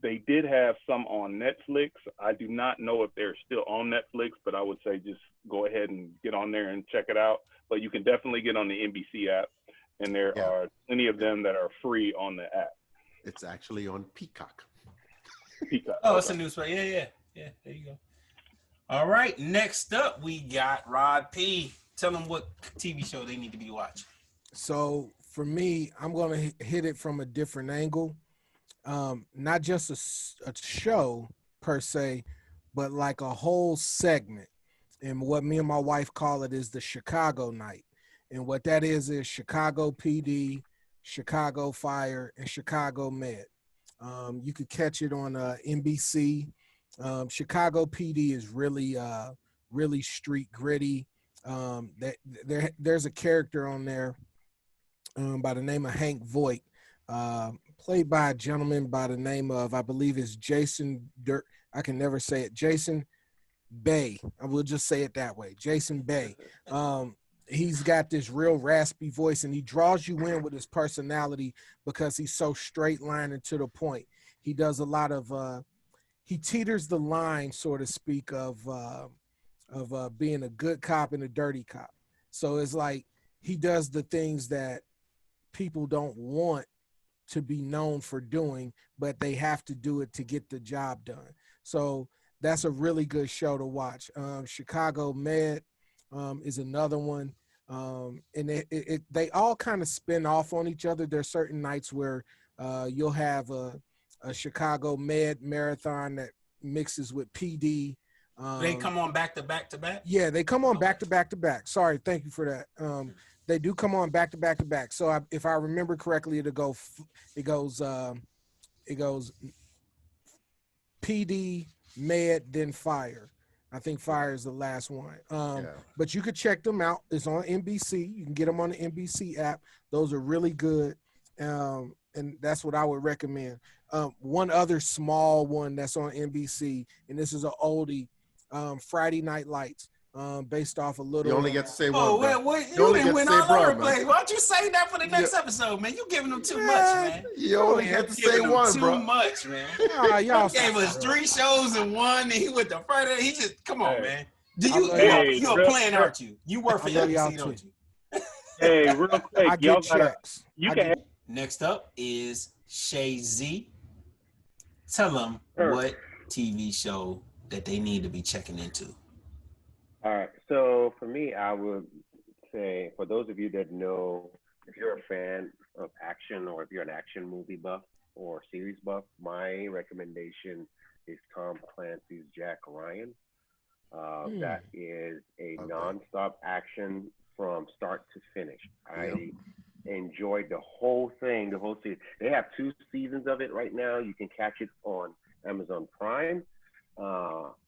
They did have some on Netflix. I do not know if they're still on Netflix, but I would say just go ahead and get on there and check it out. But you can definitely get on the NBC app, and there are plenty of them that are free on the app. It's actually on Peacock. Peacock. Oh, it's a new spot. Yeah. There you go. All right, next up we got Rod P. Tell them what TV show they need to be watching. So for me, I'm gonna hit it from a different angle. Not just a show per se, but like a whole segment. And what me and my wife call it is the Chicago night. And what that is Chicago PD, Chicago Fire, and Chicago Med. You could catch it on NBC. Chicago PD is really street gritty. There's a character on there by the name of Hank Voight, played by a gentleman by the name of, I believe is Jason Dirt. I can never say it. Jason Bay. I will just say it that way. Jason Bay. He's got this real raspy voice, and he draws you in with his personality because he's so straight line and to the point. He does a lot of he teeters the line, so to speak, of being a good cop and a dirty cop. So it's like he does the things that people don't want to be known for doing, but they have to do it to get the job done. So that's a really good show to watch. Chicago Med is another one. And they all kind of spin off on each other. There's certain nights where you'll have a Chicago Med marathon that mixes with PD. They come on back to back to back? Yeah, they come on back to back to back. Sorry, thank you for that. They do come on back to back to back. So if I remember correctly, it goes PD, Med, then Fire. I think Fire is the last one. But you could check them out. It's on NBC. You can get them on the NBC app. Those are really good. And that's what I would recommend. One other small one that's on NBC, and this is an oldie, Friday Night Lights, based off a little. You only get to say one. Oh, bro. well, You you only didn't get to win say all bro, over the man. place. Why don't you say that for the next episode, man? You giving them too much, man. You only get to say Giving them one, too bro. much, man. Y'all He gave us 3 shows in one, and he went to Friday. He just come on, man. You're a plan, aren't you? You work for NBC, don't you? Hey, real quick, I y'all get gotta. checks. You can. Next up is Shay Z. Tell them what TV show that they need to be checking into. All right. So for me, I would say, for those of you that know, if you're a fan of action or if you're an action movie buff or series buff, my recommendation is Tom Clancy's Jack Ryan. That is a nonstop action from start to finish. I enjoyed the whole thing, the whole season. They have 2 seasons of it right now. You can catch it on Amazon Prime.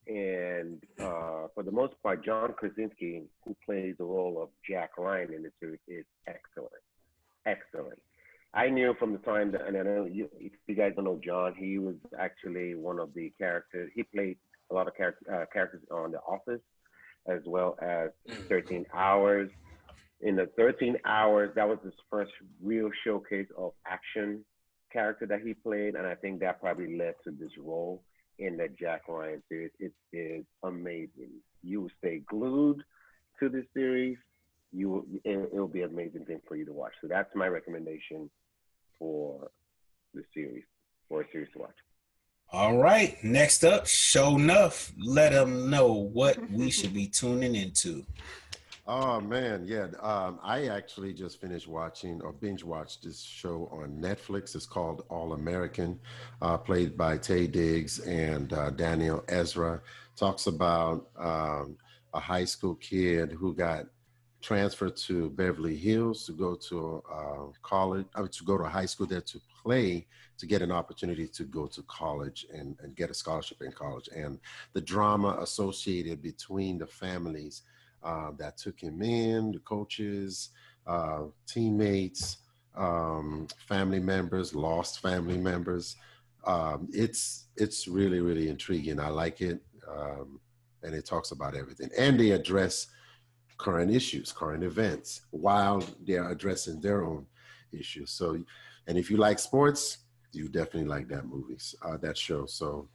And for the most part, John Krasinski, who plays the role of Jack Ryan in the series, is excellent. Excellent. I knew from the time that, and I know if you guys don't know John, he was actually one of the characters. He played a lot of characters on The Office, as well as 13 Hours. In the 13 Hours, that was his first real showcase of action character that he played, and I think that probably led to this role in the Jack Ryan series. It is amazing. You will stay glued to this series. It'll be an amazing thing for you to watch. So that's my recommendation for the series, for a series to watch. All right. Next up, Show Enough. Let them know what we should be tuning into. Oh man, yeah. I actually just finished watching or binge watched this show on Netflix. It's called All American, played by Taye Diggs and Daniel Ezra. Talks about a high school kid who got transferred to Beverly Hills to go to college, to go to high school there to play, to get an opportunity to go to college and get a scholarship in college, and the drama associated between the families that took him in, the coaches, teammates, family members, lost family members. It's really, really intriguing. I like it. And it talks about everything. And they address current issues, current events, while they're addressing their own issues. So, and if you like sports, you definitely like that movie, that show. So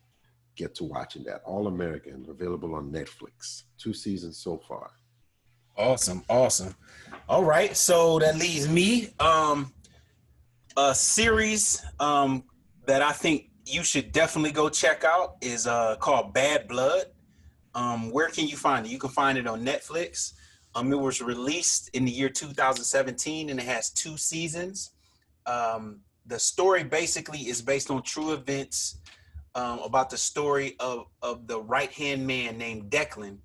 get to watching that. All American, available on Netflix. 2 seasons so far. Awesome. All right, so that leaves me a series that I think you should definitely go check out is called Bad Blood. Where can you find it? You can find it on Netflix. It was released in the year 2017, and it has 2 seasons. The story basically is based on true events, about the story of the right hand man named Declan,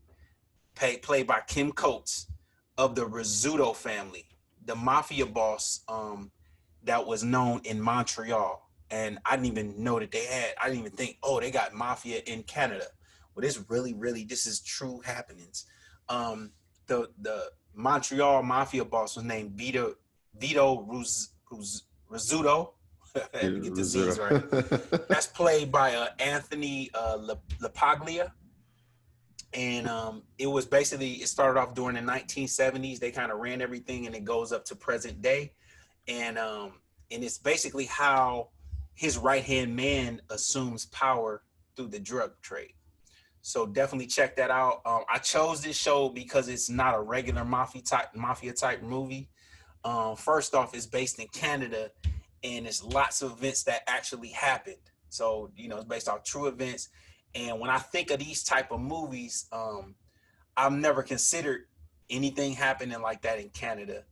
played by Kim Coates, of the Rizzuto family, the mafia boss, that was known in Montreal. And I didn't even know that they had. I didn't even think, oh, they got mafia in Canada. Well, this is true happenings. The Montreal mafia boss was named Vito Rizzuto. I had to get the Z's right. That's played by Anthony LaPaglia. And it started off during the 1970s. They kind of ran everything, and it goes up to present day. And it's basically how his right hand man assumes power through the drug trade. So definitely check that out. I chose this show because it's not a regular mafia type movie. First off, it's based in Canada, and it's lots of events that actually happened. So it's based off true events. And when I think of these type of movies, I've never considered anything happening like that in Canada,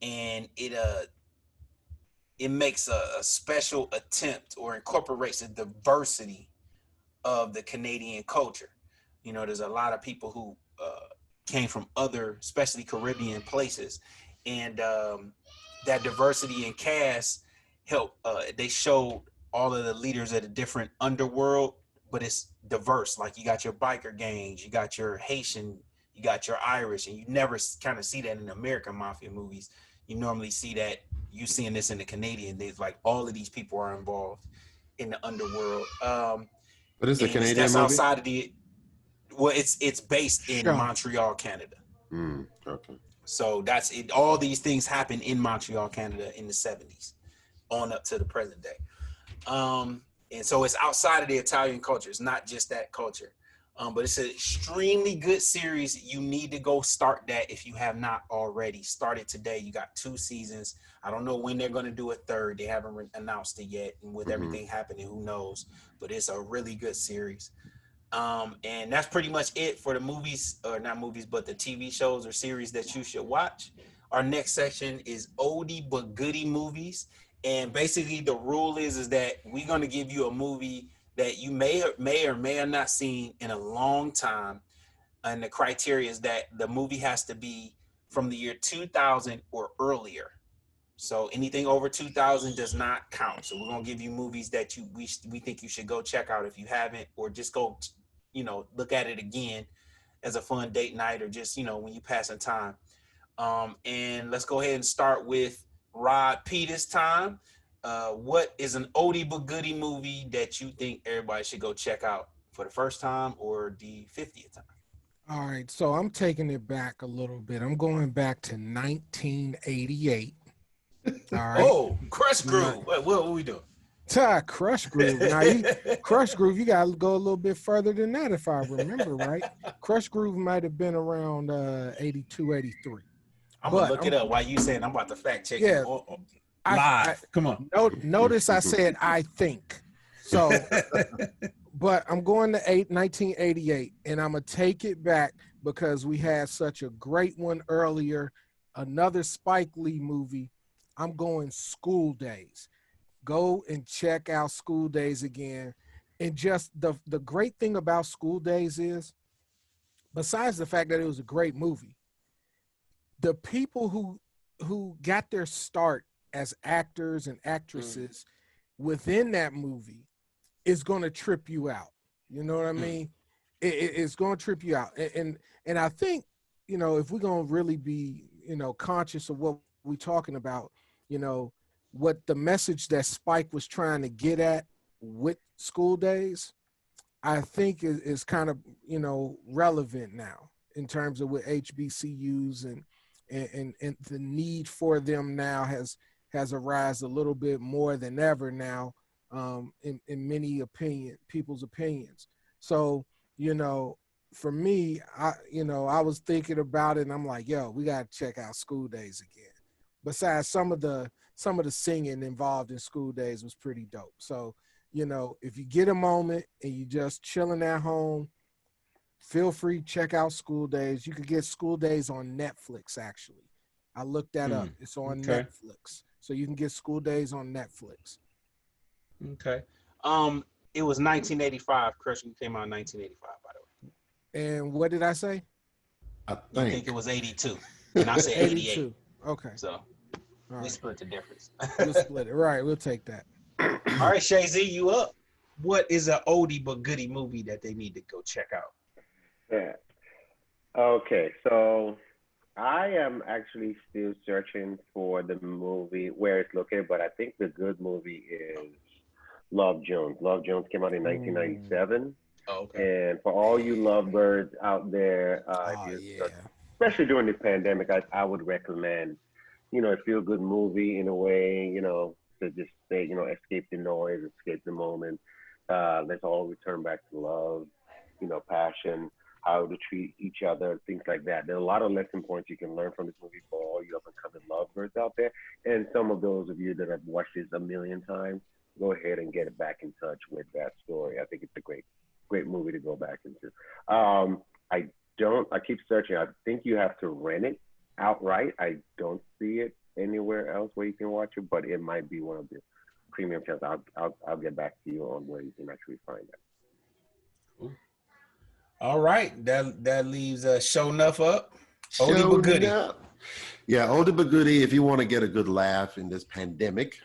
and it makes a special attempt or incorporates the diversity of the Canadian culture. There's a lot of people who came from other, especially Caribbean places, and that diversity in cast helped. They showed all of the leaders of the different underworld, but it's diverse. Like you got your biker gangs, you got your Haitian, you got your Irish, and you never kind of see that in American mafia movies. You normally see that. You seeing this in the Canadian days, like all of these people are involved in the underworld. But it's a Canadian that's movie. outside of the. Well, it's based in Montreal, Canada. Okay. So that's it. All these things happen in Montreal, Canada, in the 70s, on up to the present day. And so it's outside of the Italian culture. It's not just that culture. But it's an extremely good series. You need to go start that if you have not already. Started today. You got 2 seasons. I don't know when they're going to do a third. They haven't announced it yet. And with everything happening, who knows? But it's a really good series. And that's pretty much it for the movies, or not movies, but the TV shows or series that you should watch. Our next section is Oldie but Goodie movies. And basically the rule is that we're going to give you a movie that you may or may have not seen in a long time. And the criteria is that the movie has to be from the year 2000 or earlier. So anything over 2000 does not count. So we're going to give you movies that we think you should go check out if you haven't, or just go, look at it again as a fun date night, or just, when you passing time. And let's go ahead and start with Rod P this time. What is an oldie but goodie movie that you think everybody should go check out for the first time or the 50th time? All right, so I'm taking it back a little bit. I'm going back to 1988. All right. Oh, Crush Groove. What are we doing? Crush Groove. Now, Crush Groove, you got to go a little bit further than that if I remember right. Crush Groove might have been around 82, 83. I'm going to look it up while you saying I'm about to fact check. Yeah. Live. Come on. Notice I said I think. So, but I'm going to 1988, and I'm going to take it back because we had such a great one earlier, another Spike Lee movie. I'm going School Days. Go and check out School Days again. And just the great thing about School Days is, besides the fact that it was a great movie, the people who got their start as actors and actresses within that movie is going to trip you out. You know what I mean? It's going to trip you out. And I think, if we're going to really be, conscious of what we're talking about, what the message that Spike was trying to get at with School Days, I think is kind of, relevant now in terms of what HBCUs and the need for them now has arisen a little bit more than ever now, in many people's opinions. So, for me, I was thinking about it and I'm like, yo, we got to check out School Days again. Besides some of the singing involved in School Days was pretty dope. So, if you get a moment and you just chilling at home, feel free, check out School Days. You could get School Days on Netflix, actually. I looked that up. It's on Okay. Netflix. So you can get School Days on Netflix. Okay. It was 1985. Crushing came out in 1985, by the way. And what did I say? I You think it was 82, and I said 88. 82. Okay. So All we right. split the difference. We'll split it. Right. We'll take that. All right, Shay Z, you up? What is an oldie but goodie movie that they need to go check out? Yeah. Okay, so I am actually still searching for the movie where it's located, but I think the good movie is Love Jones. Love Jones came out in 1997. Oh, okay. And for all you lovebirds out there, especially during the pandemic, I would recommend, a feel good movie in a way, to just say, escape the noise, escape the moment. Let's all return back to love, passion, how to treat each other, things like that. There are a lot of lesson points you can learn from this movie for all you up and coming lovebirds out there. And some of those of you that have watched this a million times, go ahead and get back in touch with that story. I think it's a great movie to go back into. I keep searching. I think you have to rent it outright. I don't see it anywhere else where you can watch it, but it might be one of the premium channels. I'll get back to you on where you can actually find that. Cool. All right, that leaves Show Enough up. Oldie but goodie. Yeah, oldie but goodie. If you want to get a good laugh in this pandemic,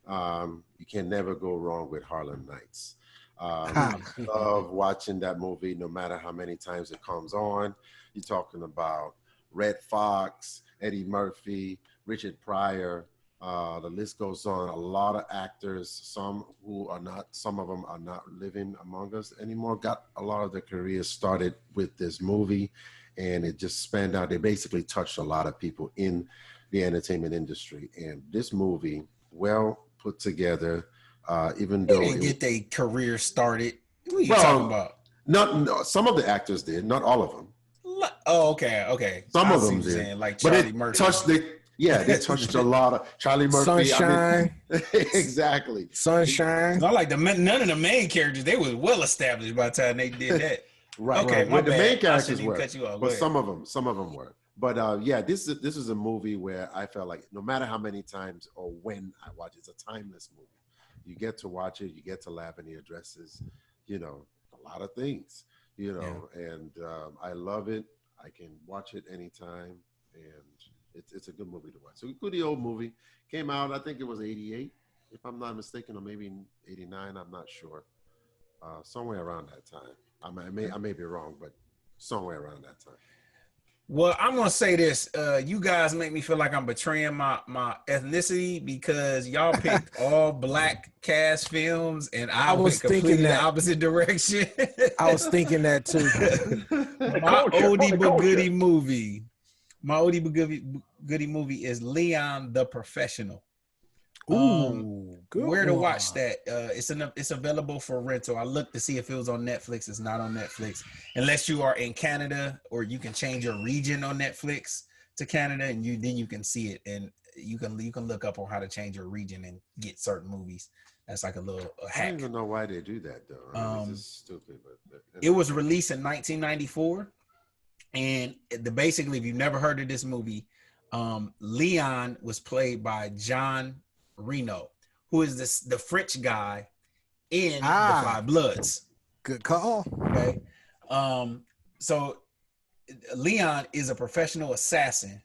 you can never go wrong with Harlem Nights. I love watching that movie no matter how many times it comes on. You're talking about Red Fox, Eddie Murphy, Richard Pryor. The list goes on. A lot of actors, some of them are not living among us anymore, got a lot of their careers started with this movie, and it just spanned out. They basically touched a lot of people in the entertainment industry. And this movie, well put together, even though they didn't get their career started. What are you talking about? No, some of the actors did, not all of them. Oh, okay. Some of them did, saying, like Charlie Murphy. They touched a lot of Charlie Murphy. Sunshine. Exactly. Sunshine. Not like none of the main characters. They was well established by the time they did that. Right. Okay, the main characters were, but some of them were. But this is a movie where I felt like no matter how many times or when I watch it, it's a timeless movie. You get to watch it, you get to laugh, and it addresses, a lot of things, and I love it. I can watch it anytime, and it's a good movie to watch. So a goodie old movie. Came out, I think it was 88, if I'm not mistaken, or maybe 89, I'm not sure. Somewhere around that time. I may be wrong, but somewhere around that time. Well, I'm gonna say this. You guys make me feel like I'm betraying my ethnicity because y'all picked all black cast films, and I was completely the opposite direction. I was thinking that too. My oldie but goodie movie. My oldie but goodie movie is Leon the Professional. Ooh, good where to one. watch that? It's available for rental. I looked to see if it was on Netflix. It's not on Netflix unless you are in Canada, or you can change your region on Netflix to Canada, and you can see it, and you can look up on how to change your region and get certain movies. That's like a hack. I don't even know why they do that though. It's just stupid. But it was released in 1994, and basically, if you've never heard of this movie, Leon was played by John Reno, who is the French guy in The Five Bloods. Good call. Okay. So Leon is a professional assassin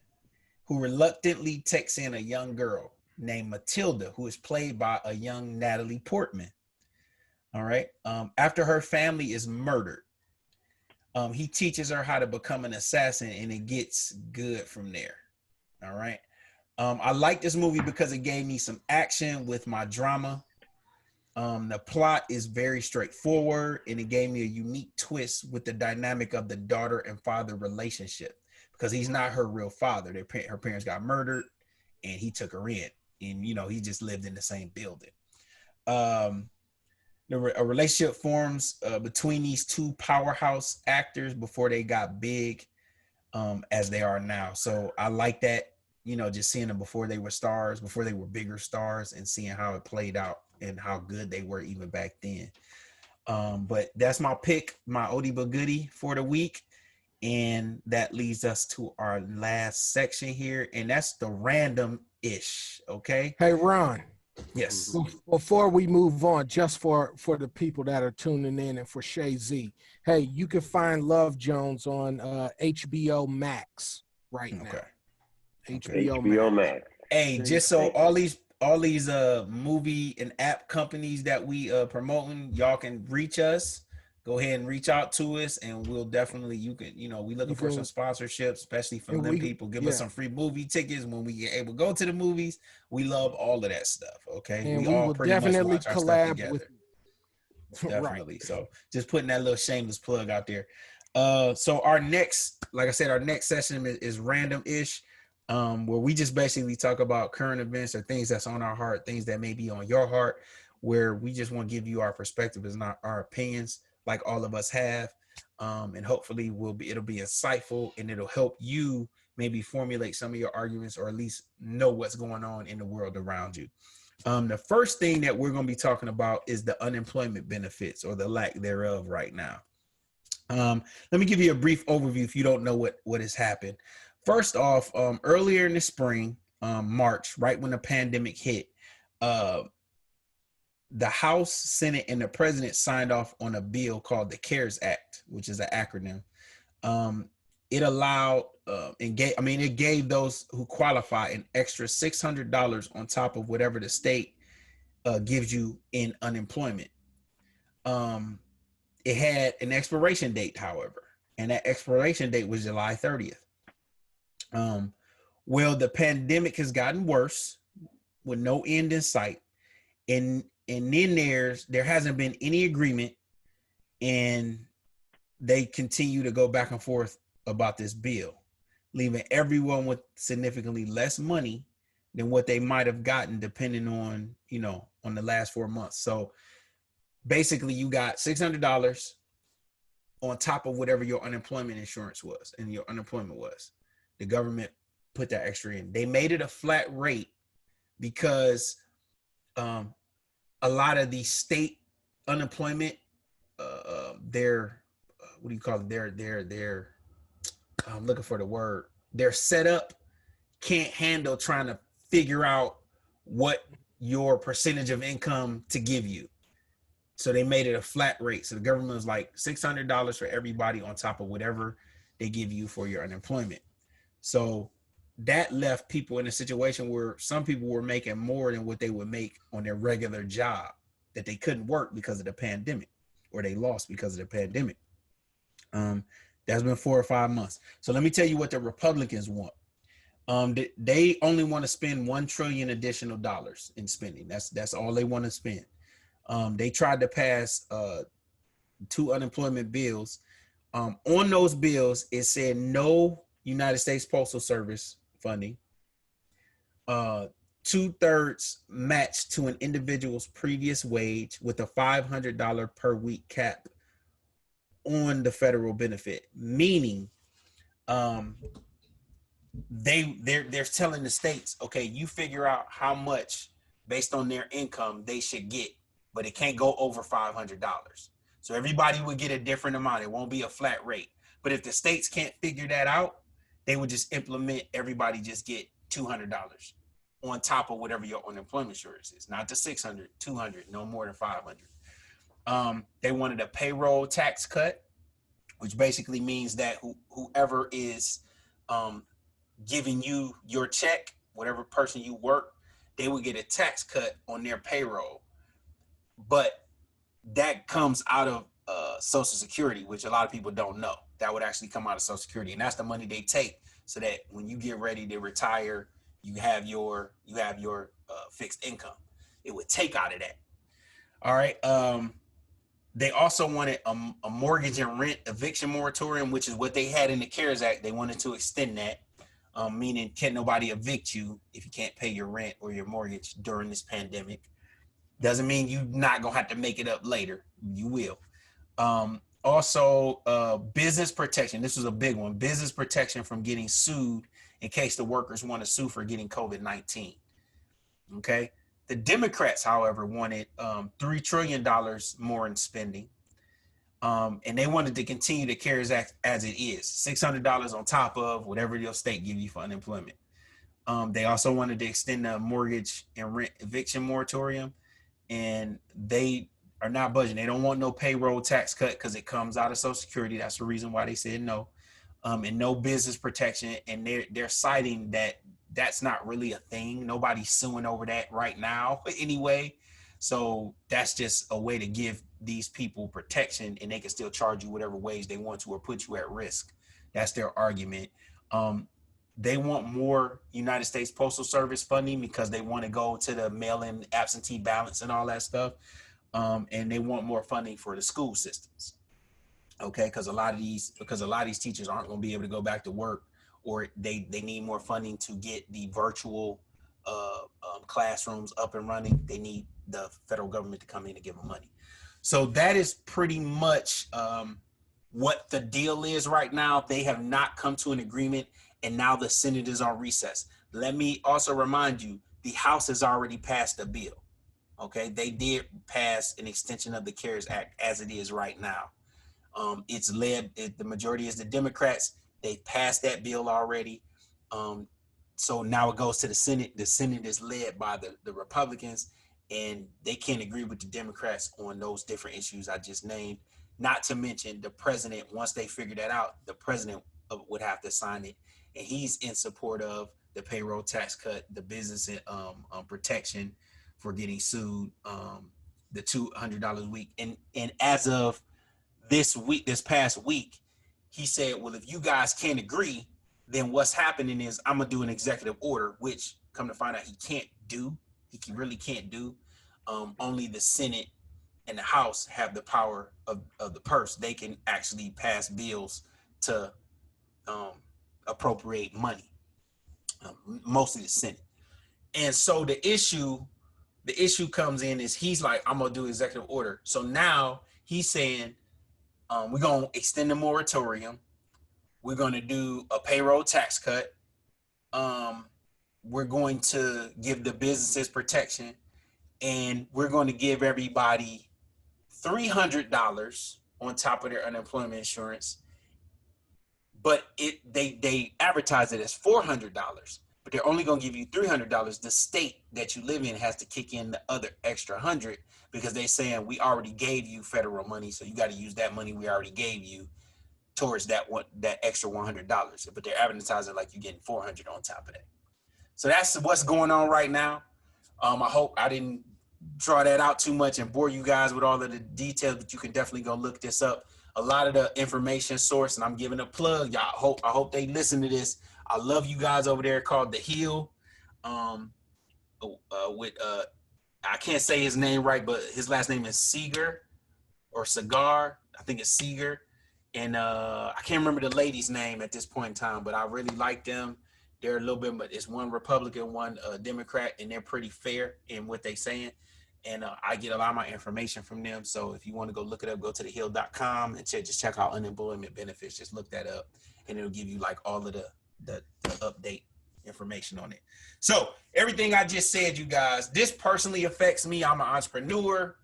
who reluctantly takes in a young girl named Matilda, who is played by a young Natalie Portman. All right. After her family is murdered, he teaches her how to become an assassin, and it gets good from there. All right. I like this movie because it gave me some action with my drama. The plot is very straightforward, and it gave me a unique twist with the dynamic of the daughter and father relationship, because he's not her real father. Her parents got murdered, and he took her in, and he just lived in the same building. A relationship forms between these two powerhouse actors before they got big as they are now. So I like that. Just seeing them before they were stars, before they were bigger stars, and seeing how it played out and how good they were even back then. But that's my pick, my Oldie but Goodie for the week. And that leads us to our last section here, and that's the random-ish, okay? Hey, Ron, Yes. before we move on, just for the people that are tuning in and for Shay Z, hey, you can find Love Jones on HBO Max right now. Okay. Okay. HBO HBO Max. Max. Hey, There you just so Thank you. all these movie and app companies that we promoting, y'all can reach us. Go ahead and reach out to us, and we'll definitely we looking you for some can, sponsorships, especially from and them we, people. Give us yeah, some free movie tickets when we get able to go to the movies. We love all of that stuff. Okay, and we we all will pretty much definitely watch our stuff collab with together. you. Right. Definitely. So just putting that little shameless plug out there. So our next, like I said, our next session is random-ish, where we just basically talk about current events or things that's on our heart, things that may be on your heart, where we just want to give you our perspective, is not our opinions, like all of us have. And hopefully it'll be insightful, and it'll help you maybe formulate some of your arguments, or at least know what's going on in the world around you. The first thing that we're going to be talking about is the unemployment benefits, or the lack thereof right now. Let me give you a brief overview if you don't know what has happened. First off, earlier in the spring, March, right when the pandemic hit, uh, the House, Senate, and the President signed off on a bill called the CARES Act, which is an acronym. It allowed it gave those who qualify an extra $600 on top of whatever the state gives you in unemployment. Um, it had an expiration date, however, and that expiration date was July 30th. Well, the pandemic has gotten worse with no end in sight, and then there hasn't been any agreement, and they continue to go back and forth about this bill, leaving everyone with significantly less money than what they might have gotten depending on on the last 4 months. So basically, you got $600 on top of whatever your unemployment insurance was and your unemployment was. The government put that extra in. They made it a flat rate because a lot of the state unemployment, their what do you call it? Their I'm looking for the word. Their setup can't handle trying to figure out what your percentage of income to give you. So they made it a flat rate. So the government was like $600 for everybody on top of whatever they give you for your unemployment. So that left people in a situation where some people were making more than what they would make on their regular job that they couldn't work because of the pandemic, or they lost because of the pandemic. That's been 4 or 5 months. So let me tell you what the Republicans want. They only want to spend $1 trillion additional dollars in spending. That's all they want to spend. They tried to pass 2 unemployment bills. On those bills, it said no United States Postal Service funding, 2/3 match to an individual's previous wage with a $500 per week cap on the federal benefit, meaning they're telling the states, okay, you figure out how much based on their income they should get, but it can't go over $500. So everybody would get a different amount. It won't be a flat rate. But if the states can't figure that out, they would just implement everybody just get $200 on top of whatever your unemployment insurance is, not the 600, 200, no more than 500. They wanted a payroll tax cut, which basically means that whoever is giving you your check, whatever person you work, they would get a tax cut on their payroll. But that comes out of Social Security, which a lot of people don't know. That would actually come out of Social Security, and that's the money they take so that when you get ready to retire, you have your fixed income. It would take out of that. All right. They also wanted a mortgage and rent eviction moratorium, which is what they had in the CARES Act. They wanted to extend that, meaning can't nobody evict you if you can't pay your rent or your mortgage during this pandemic. Doesn't mean you're not gonna have to make it up later. You will. Also, business protection. This was a big one. Business protection from getting sued in case the workers want to sue for getting COVID-19. Okay. The Democrats, however, wanted $3 trillion more in spending. And they wanted to continue the CARES Act as it is, $600 on top of whatever your state give you for unemployment. They also wanted to extend the mortgage and rent eviction moratorium, and they are not budging. They don't want no payroll tax cut because it comes out of Social Security. That's the reason why they said no. And no business protection. And they're citing that that's not really a thing. Nobody's suing over that right now anyway. So that's just a way to give these people protection, and they can still charge you whatever wage they want to or put you at risk. That's their argument. They want more United States Postal Service funding because they want to go to the mail-in absentee ballots and all that stuff. And they want more funding for the school systems. Okay, because a lot of these teachers aren't going to be able to go back to work, or they need more funding to get the virtual classrooms up and running. They need the federal government to come in and give them money. So that is pretty much what the deal is right now. They have not come to an agreement, and now the Senate is on recess. Let me also remind you, the House has already passed a bill. Okay, they did pass an extension of the CARES Act as it is right now. It's led, the majority is the Democrats. They passed that bill already. So now it goes to the Senate. The Senate is led by the Republicans, and they can't agree with the Democrats on those different issues I just named. Not to mention the president, once they figure that out, the president would have to sign it. And he's in support of the payroll tax cut, the business protection for getting sued, the $200 a week. And as of this past week, he said, well, if you guys can't agree, then what's happening is I'm gonna do an executive order, which come to find out he really can't do. Only the Senate and the House have the power of the purse. They can actually pass bills to appropriate money, mostly the Senate. And so the issue comes in is he's like, I'm gonna do executive order. So now he's saying, we're going to extend the moratorium. We're going to do a payroll tax cut. We're going to give the businesses protection, and we're going to give everybody $300 on top of their unemployment insurance. But they advertise it as $400, but they're only going to give you $300. The state that you live in has to kick in the other extra 100 because they're saying we already gave you federal money, so you got to use that money we already gave you towards that extra $100. But they're advertising like you're getting $400 on top of that. So that's what's going on right now. I hope I didn't draw that out too much and bore you guys with all of the details, but you can definitely go look this up. A lot of the information source, and I'm giving a plug. Y'all, I hope they listen to this. I love you guys over there called The Hill. I can't say his name right, but his last name is Seeger or Cigar. I think it's Seeger. And I can't remember the lady's name at this point in time, but I really like them. They're a little bit, but it's one Republican, one Democrat, and they're pretty fair in what they're saying. And I get a lot of my information from them. So if you want to go look it up, go to thehill.com and just check out unemployment benefits. Just look that up, and it'll give you like all of the update information on it. So everything I just said, you guys, this personally affects me. I'm an entrepreneur.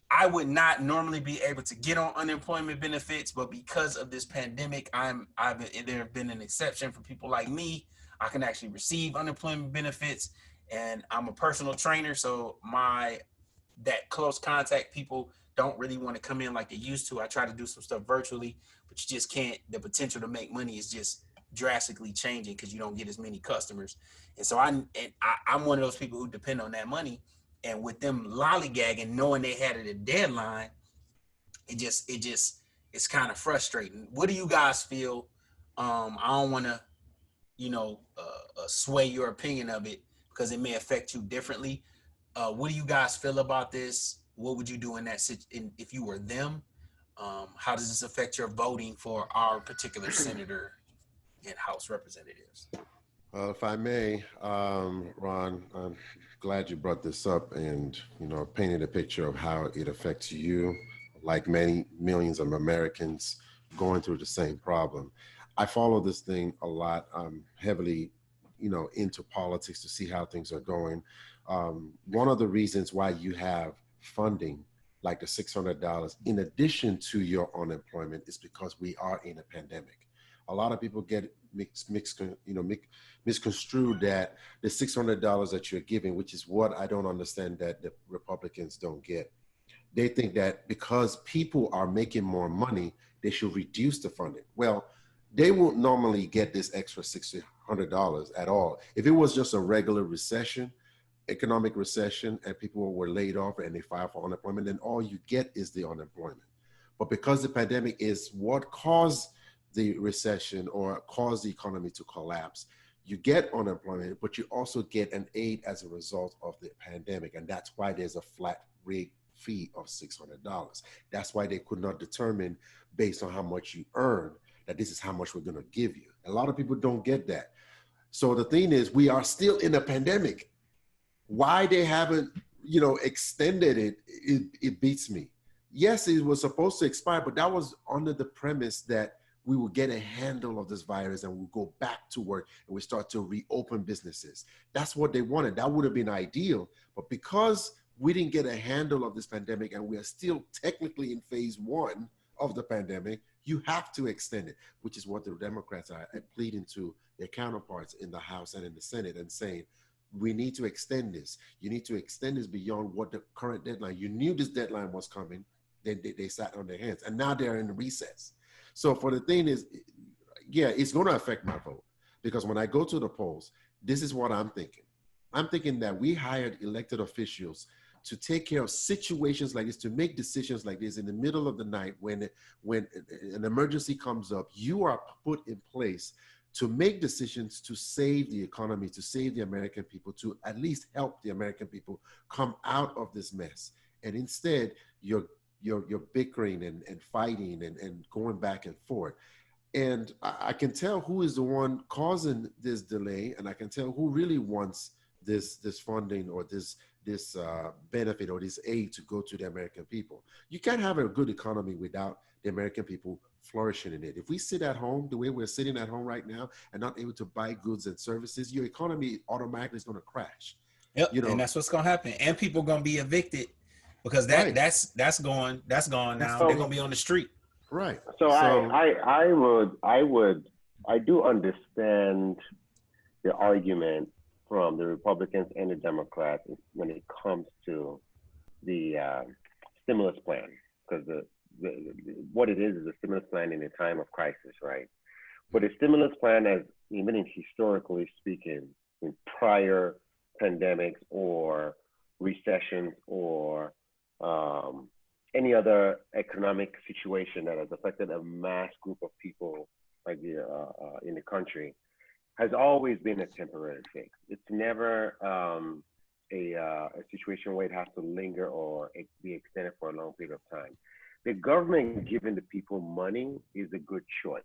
I would not normally be able to get on unemployment benefits, but because of this pandemic, there have been an exception for people like me. I can actually receive unemployment benefits, and I'm a personal trainer, so that close contact people don't really want to come in like they used to. I try to do some stuff virtually, but you just can't. The potential to make money is just drastically changing because you don't get as many customers. And so I'm one of those people who depend on that money. And with them lollygagging, knowing they had it a deadline, it's kind of frustrating. What do you guys feel? I don't want to, sway your opinion of it because it may affect you differently. What do you guys feel about this? What would you do in that situation if you were them? How does this affect your voting for our particular senator and House representatives? If I may, Ron, I'm glad you brought this up and, painted a picture of how it affects you, like many millions of Americans going through the same problem. I follow this thing a lot. I'm heavily, into politics to see how things are going. One of the reasons why you have funding like the $600 in addition to your unemployment is because we are in a pandemic. A lot of people get misconstrued that the $600 that you're giving, which is what I don't understand that the Republicans don't get. They think that because people are making more money, they should reduce the funding. Well, they won't normally get this extra $600 at all. If it was just a regular recession, economic recession, and people were laid off and they filed for unemployment, then all you get is the unemployment. But because the pandemic is what caused the recession or caused the economy to collapse, you get unemployment, but you also get an aid as a result of the pandemic. And that's why there's a flat rate fee of $600. That's why they could not determine based on how much you earn that this is how much we're going to give you. A lot of people don't get that. So the thing is, we are still in a pandemic. Why they haven't, extended it beats me. Yes, it was supposed to expire, but that was under the premise that we will get a handle of this virus and we'll go back to work and we start to reopen businesses. That's what they wanted. That would have been ideal. But because we didn't get a handle of this pandemic and we are still technically in phase 1 of the pandemic, you have to extend it, which is what the Democrats are pleading to their counterparts in the House and in the Senate and saying, we need to extend this. You need to extend this beyond what the current deadline. You knew this deadline was coming. Then they sat on their hands and now they're in recess. So for the thing is, yeah, it's going to affect my vote because when I go to the polls, this is what I'm thinking. I'm thinking that we hired elected officials to take care of situations like this, to make decisions like this in the middle of the night when an emergency comes up. You are put in place to make decisions to save the economy, to save the American people, to at least help the American people come out of this mess. And instead, you're bickering and fighting and going back and forth. And I can tell who is the one causing this delay, and I can tell who really wants this funding or this benefit or this aid to go to the American people. You can't have a good economy without the American people flourishing in it. If we sit at home the way we're sitting at home right now and not able to buy goods and services, your economy automatically is going to crash. Yep, and that's what's going to happen. And people going to be evicted because Right. that's gone now. They're going to be on the street. Right. So I do understand the argument from the Republicans and the Democrats when it comes to the stimulus plan, because what it is a stimulus plan in a time of crisis, right? But a stimulus plan, as even in historically speaking, in prior pandemics or recessions or any other economic situation that has affected a mass group of people like in the country, has always been a temporary fix. It's never a situation where it has to linger or be extended for a long period of time. The government giving the people money is a good choice.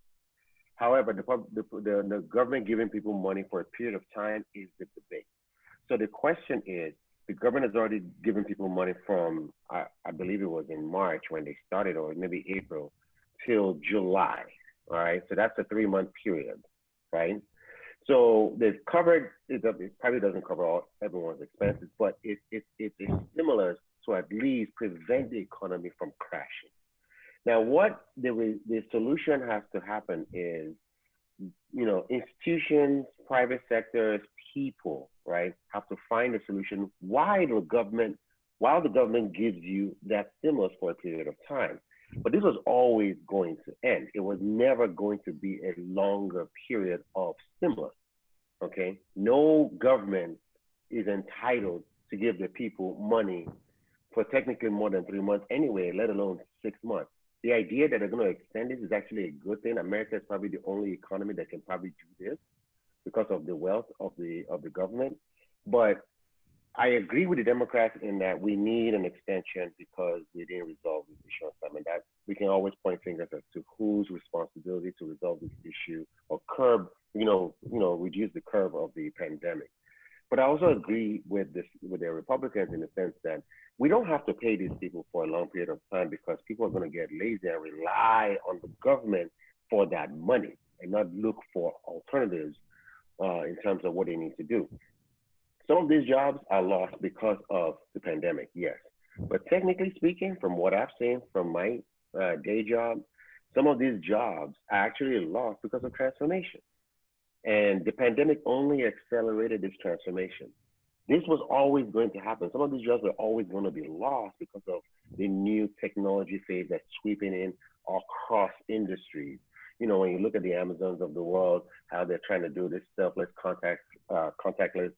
However, the government giving people money for a period of time is the debate. So the question is, the government has already given people money from, I believe it was in March when they started, or maybe April, till July, all right? So that's a 3-month period, right? So they've covered, it probably doesn't cover everyone's expenses, but it's a stimulus to at least prevent the economy from crashing. Now, what the solution has to happen is, institutions, private sectors, people, right, have to find a solution while the government gives you that stimulus for a period of time. But this was always going to end. It was never going to be a longer period of stimulus, okay? No government is entitled to give the people money for technically more than 3 months anyway, let alone 6 months. The idea that they're going to extend this is actually a good thing. America is probably the only economy that can probably do this because of the wealth of the government. But I agree with the Democrats in that we need an extension because we didn't resolve this issue on time, and that we can always point fingers as to whose responsibility to resolve this issue or curb, reduce the curve of the pandemic. But I also agree with the Republicans in the sense that we don't have to pay these people for a long period of time because people are going to get lazy and rely on the government for that money and not look for alternatives in terms of what they need to do. Some of these jobs are lost because of the pandemic, yes. But technically speaking, from what I've seen from my day job, some of these jobs are actually lost because of transformation. And the pandemic only accelerated this transformation. This was always going to happen. Some of these jobs were always going to be lost because of the new technology phase that's sweeping in across industries. You know, when you look at the Amazons of the world, how they're trying to do this selfless contactless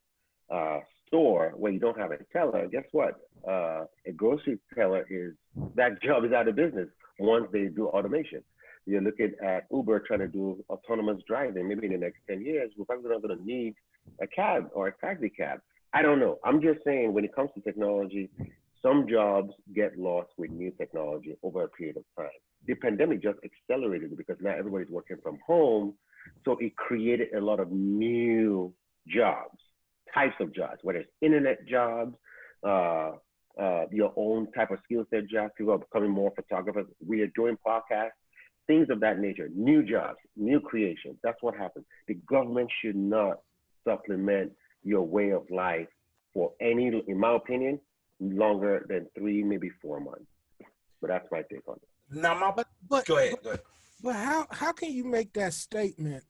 uh, store where you don't have a teller. Guess what? A grocery teller is that job is out of business once they do automation. You're looking at Uber trying to do autonomous driving. Maybe in the next 10 years, we're probably not going to need a cab or a taxi cab. I don't know. I'm just saying when it comes to technology, some jobs get lost with new technology over a period of time. The pandemic just accelerated it because now everybody's working from home. So it created a lot of new jobs, types of jobs, whether it's internet jobs, uh, your own type of skill set jobs. People are becoming more photographers. We are doing podcasts, things of that nature, new jobs, new creations. That's what happens. The government should not supplement your way of life for any, in my opinion, longer than 3, maybe 4 months. But that's my take on it. Now, my But go ahead. Go ahead. but how can you make that statement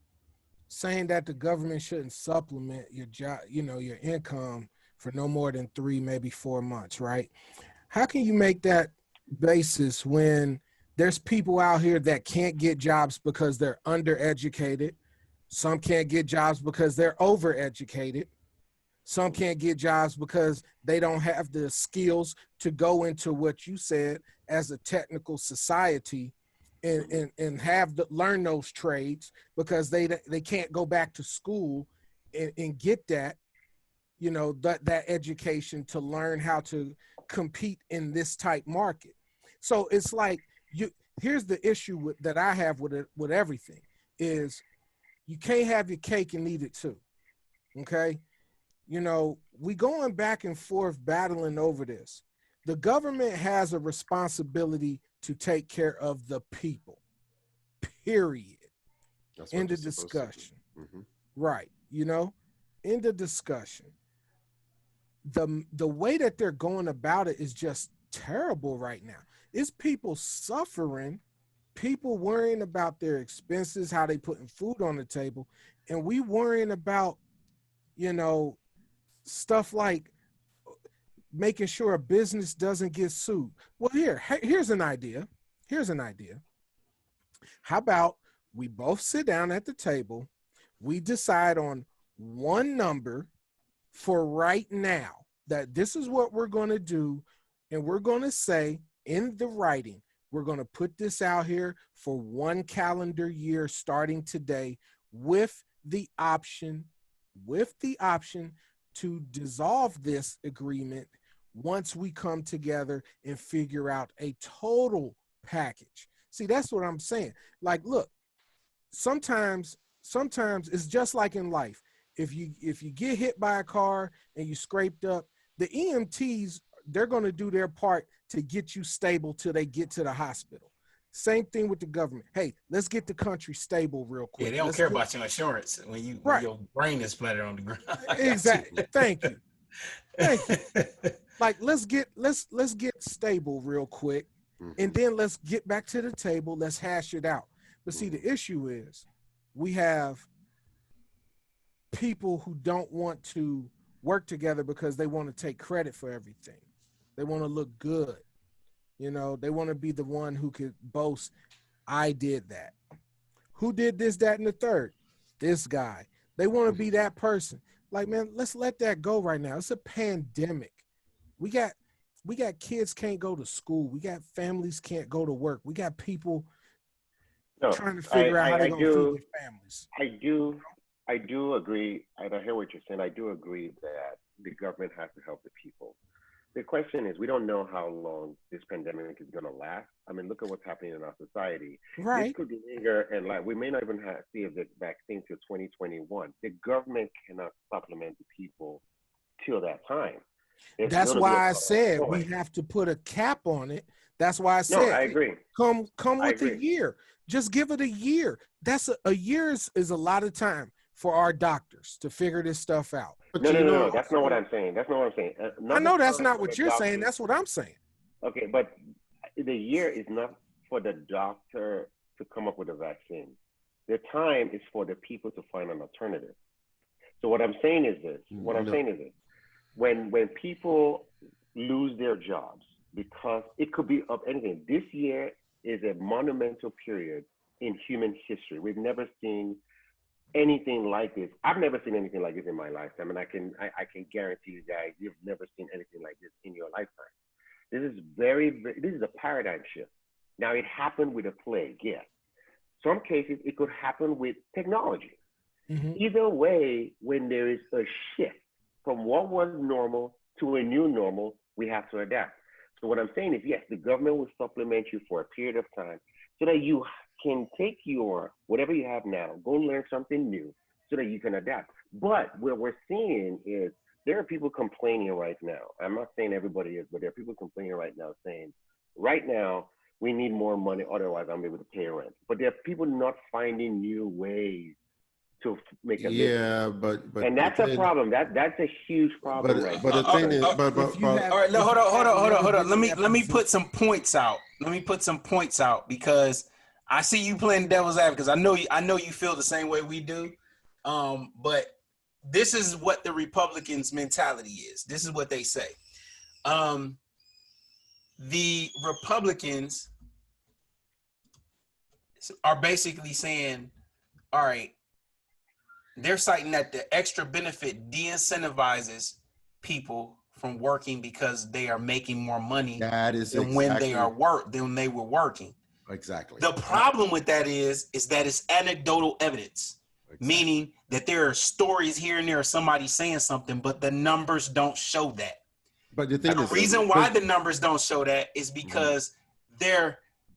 saying that the government shouldn't supplement your job, your income for no more than 3, maybe 4 months, right? How can you make that basis when there's people out here that can't get jobs because they're undereducated? Some can't get jobs because they're overeducated. Some can't get jobs because they don't have the skills to go into what you said as a technical society and have to learn those trades because they can't go back to school and get that, that education to learn how to compete in this type market. So it's like here's the issue that I have with it, with everything is you can't have your cake and eat it too. Okay. We going back and forth battling over this. The government has a responsibility to take care of the people, period. That's In what the you're supposed to discussion. do. Mhm. Right. In the discussion. The way that they're going about it is just terrible right now. It's people suffering, people worrying about their expenses, how they putting food on the table, and we worrying about, stuff like making sure a business doesn't get sued. Well, here's an idea. Here's an idea. How about we both sit down at the table, we decide on one number for right now that this is what we're going to do, and we're going to say in the writing, we're going to put this out here for 1 calendar year starting today with the option to dissolve this agreement once we come together and figure out a total package. See, that's what I'm saying. Like, look, sometimes it's just like in life. If you get hit by a car and you scraped up, the EMTs, they're going to do their part to get you stable till they get to the hospital. Same thing with the government. Hey, let's get the country stable real quick. Yeah, they don't care about your insurance when your brain is splattered on the ground. Exactly. Thank you. Like let's get stable real quick, and then let's get back to the table. Let's hash it out. But see, the issue is we have people who don't want to work together because they want to take credit for everything. They want to look good. They want to be the one who could boast, I did that. Who did this, that, and the third? This guy. They want to be that person. Like, man, let's let that go right now. It's a pandemic. We got kids can't go to school. We got families can't go to work. We got people trying to figure out how they're going to feed their families. I do agree, and I hear what you're saying. I do agree that the government has to help the people. The question is, we don't know how long this pandemic is going to last. I mean, look at what's happening in our society. Right. This could linger, and we may not even see the vaccine till 2021. The government cannot supplement the people till that time. That's why I said we have to put a cap on it. That's why I said, no, I agree. Come with a year. Just give it a year. That's a year is a lot of time for our doctors to figure this stuff out. But No, no, you no, know, no. That's not what I'm saying. That's not what I'm saying. I Not know that's necessarily not for the what you're saying. doctor. That's what I'm saying. Okay, but the year is not for the doctor to come up with a vaccine. The time is for the people to find an alternative. So what I'm saying is this. What I'm no, saying is this. When people lose their jobs, because it could be of anything. This year is a monumental period in human history. We've never seen anything like this. I've never seen anything like this in my lifetime, and I can guarantee you guys, you've never seen anything like this in your lifetime. This is this is a paradigm shift. Now, it happened with a plague, yes. Some cases, it could happen with technology. Mm-hmm. Either way, when there is a shift from what was normal to a new normal, we have to adapt. So what I'm saying is, yes, the government will supplement you for a period of time so that you can take your whatever you have now, go learn something new so that you can adapt. But what we're seeing is there are people complaining right now. I'm not saying everybody is, but there are people complaining right now saying, right now, we need more money, otherwise I'm able to pay rent. But there are people not finding new ways to make a living. yeah, but And that's a problem. That's a huge problem right but now. the thing is, If you have, All right, no, if hold you on, hold on, haven't hold on, never hold on. been in that Let me position- put some points out. Let me put some points out because I see you playing devil's advocate because I know you feel the same way we do. But this is what the Republicans' mentality is. This is what they say. The Republicans are basically saying, all right, they're citing that the extra benefit de-incentivizes people from working because they are making more money that is than when they were working. exactly The problem with that is that it's anecdotal evidence, meaning that there are stories here and there of somebody saying something, but the numbers don't show that. But the thing The is, reason why the numbers don't show that is because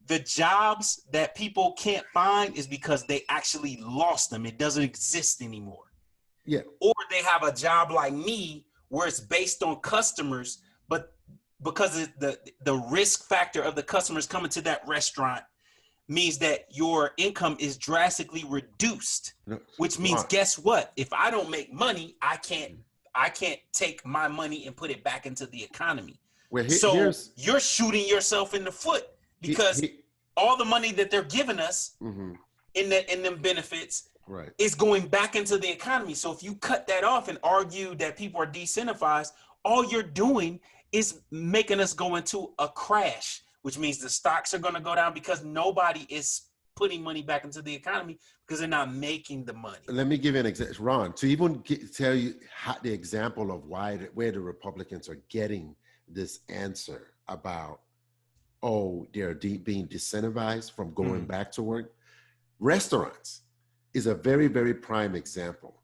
the jobs that people can't find is because they actually lost them. It doesn't exist anymore. yeah, Or they have a job like me where it's based on customers, but because the risk factor of the customers coming to that restaurant means that your income is drastically reduced, which means guess what? If I don't make money, I can't take my money and put it back into the economy. well, So you're shooting yourself in the foot because all the money that they're giving us in them benefits is going back into the economy. So if you cut that off and argue that people are de-incentivized, all you're doing is making us go into a crash, which means the stocks are going to go down because nobody is putting money back into the economy because they're not making the money. Let me give you an example, Ron, to even tell you the example of where the Republicans are getting this answer about, oh, they're being disincentivized from going back to work. Restaurants is a very, very prime example.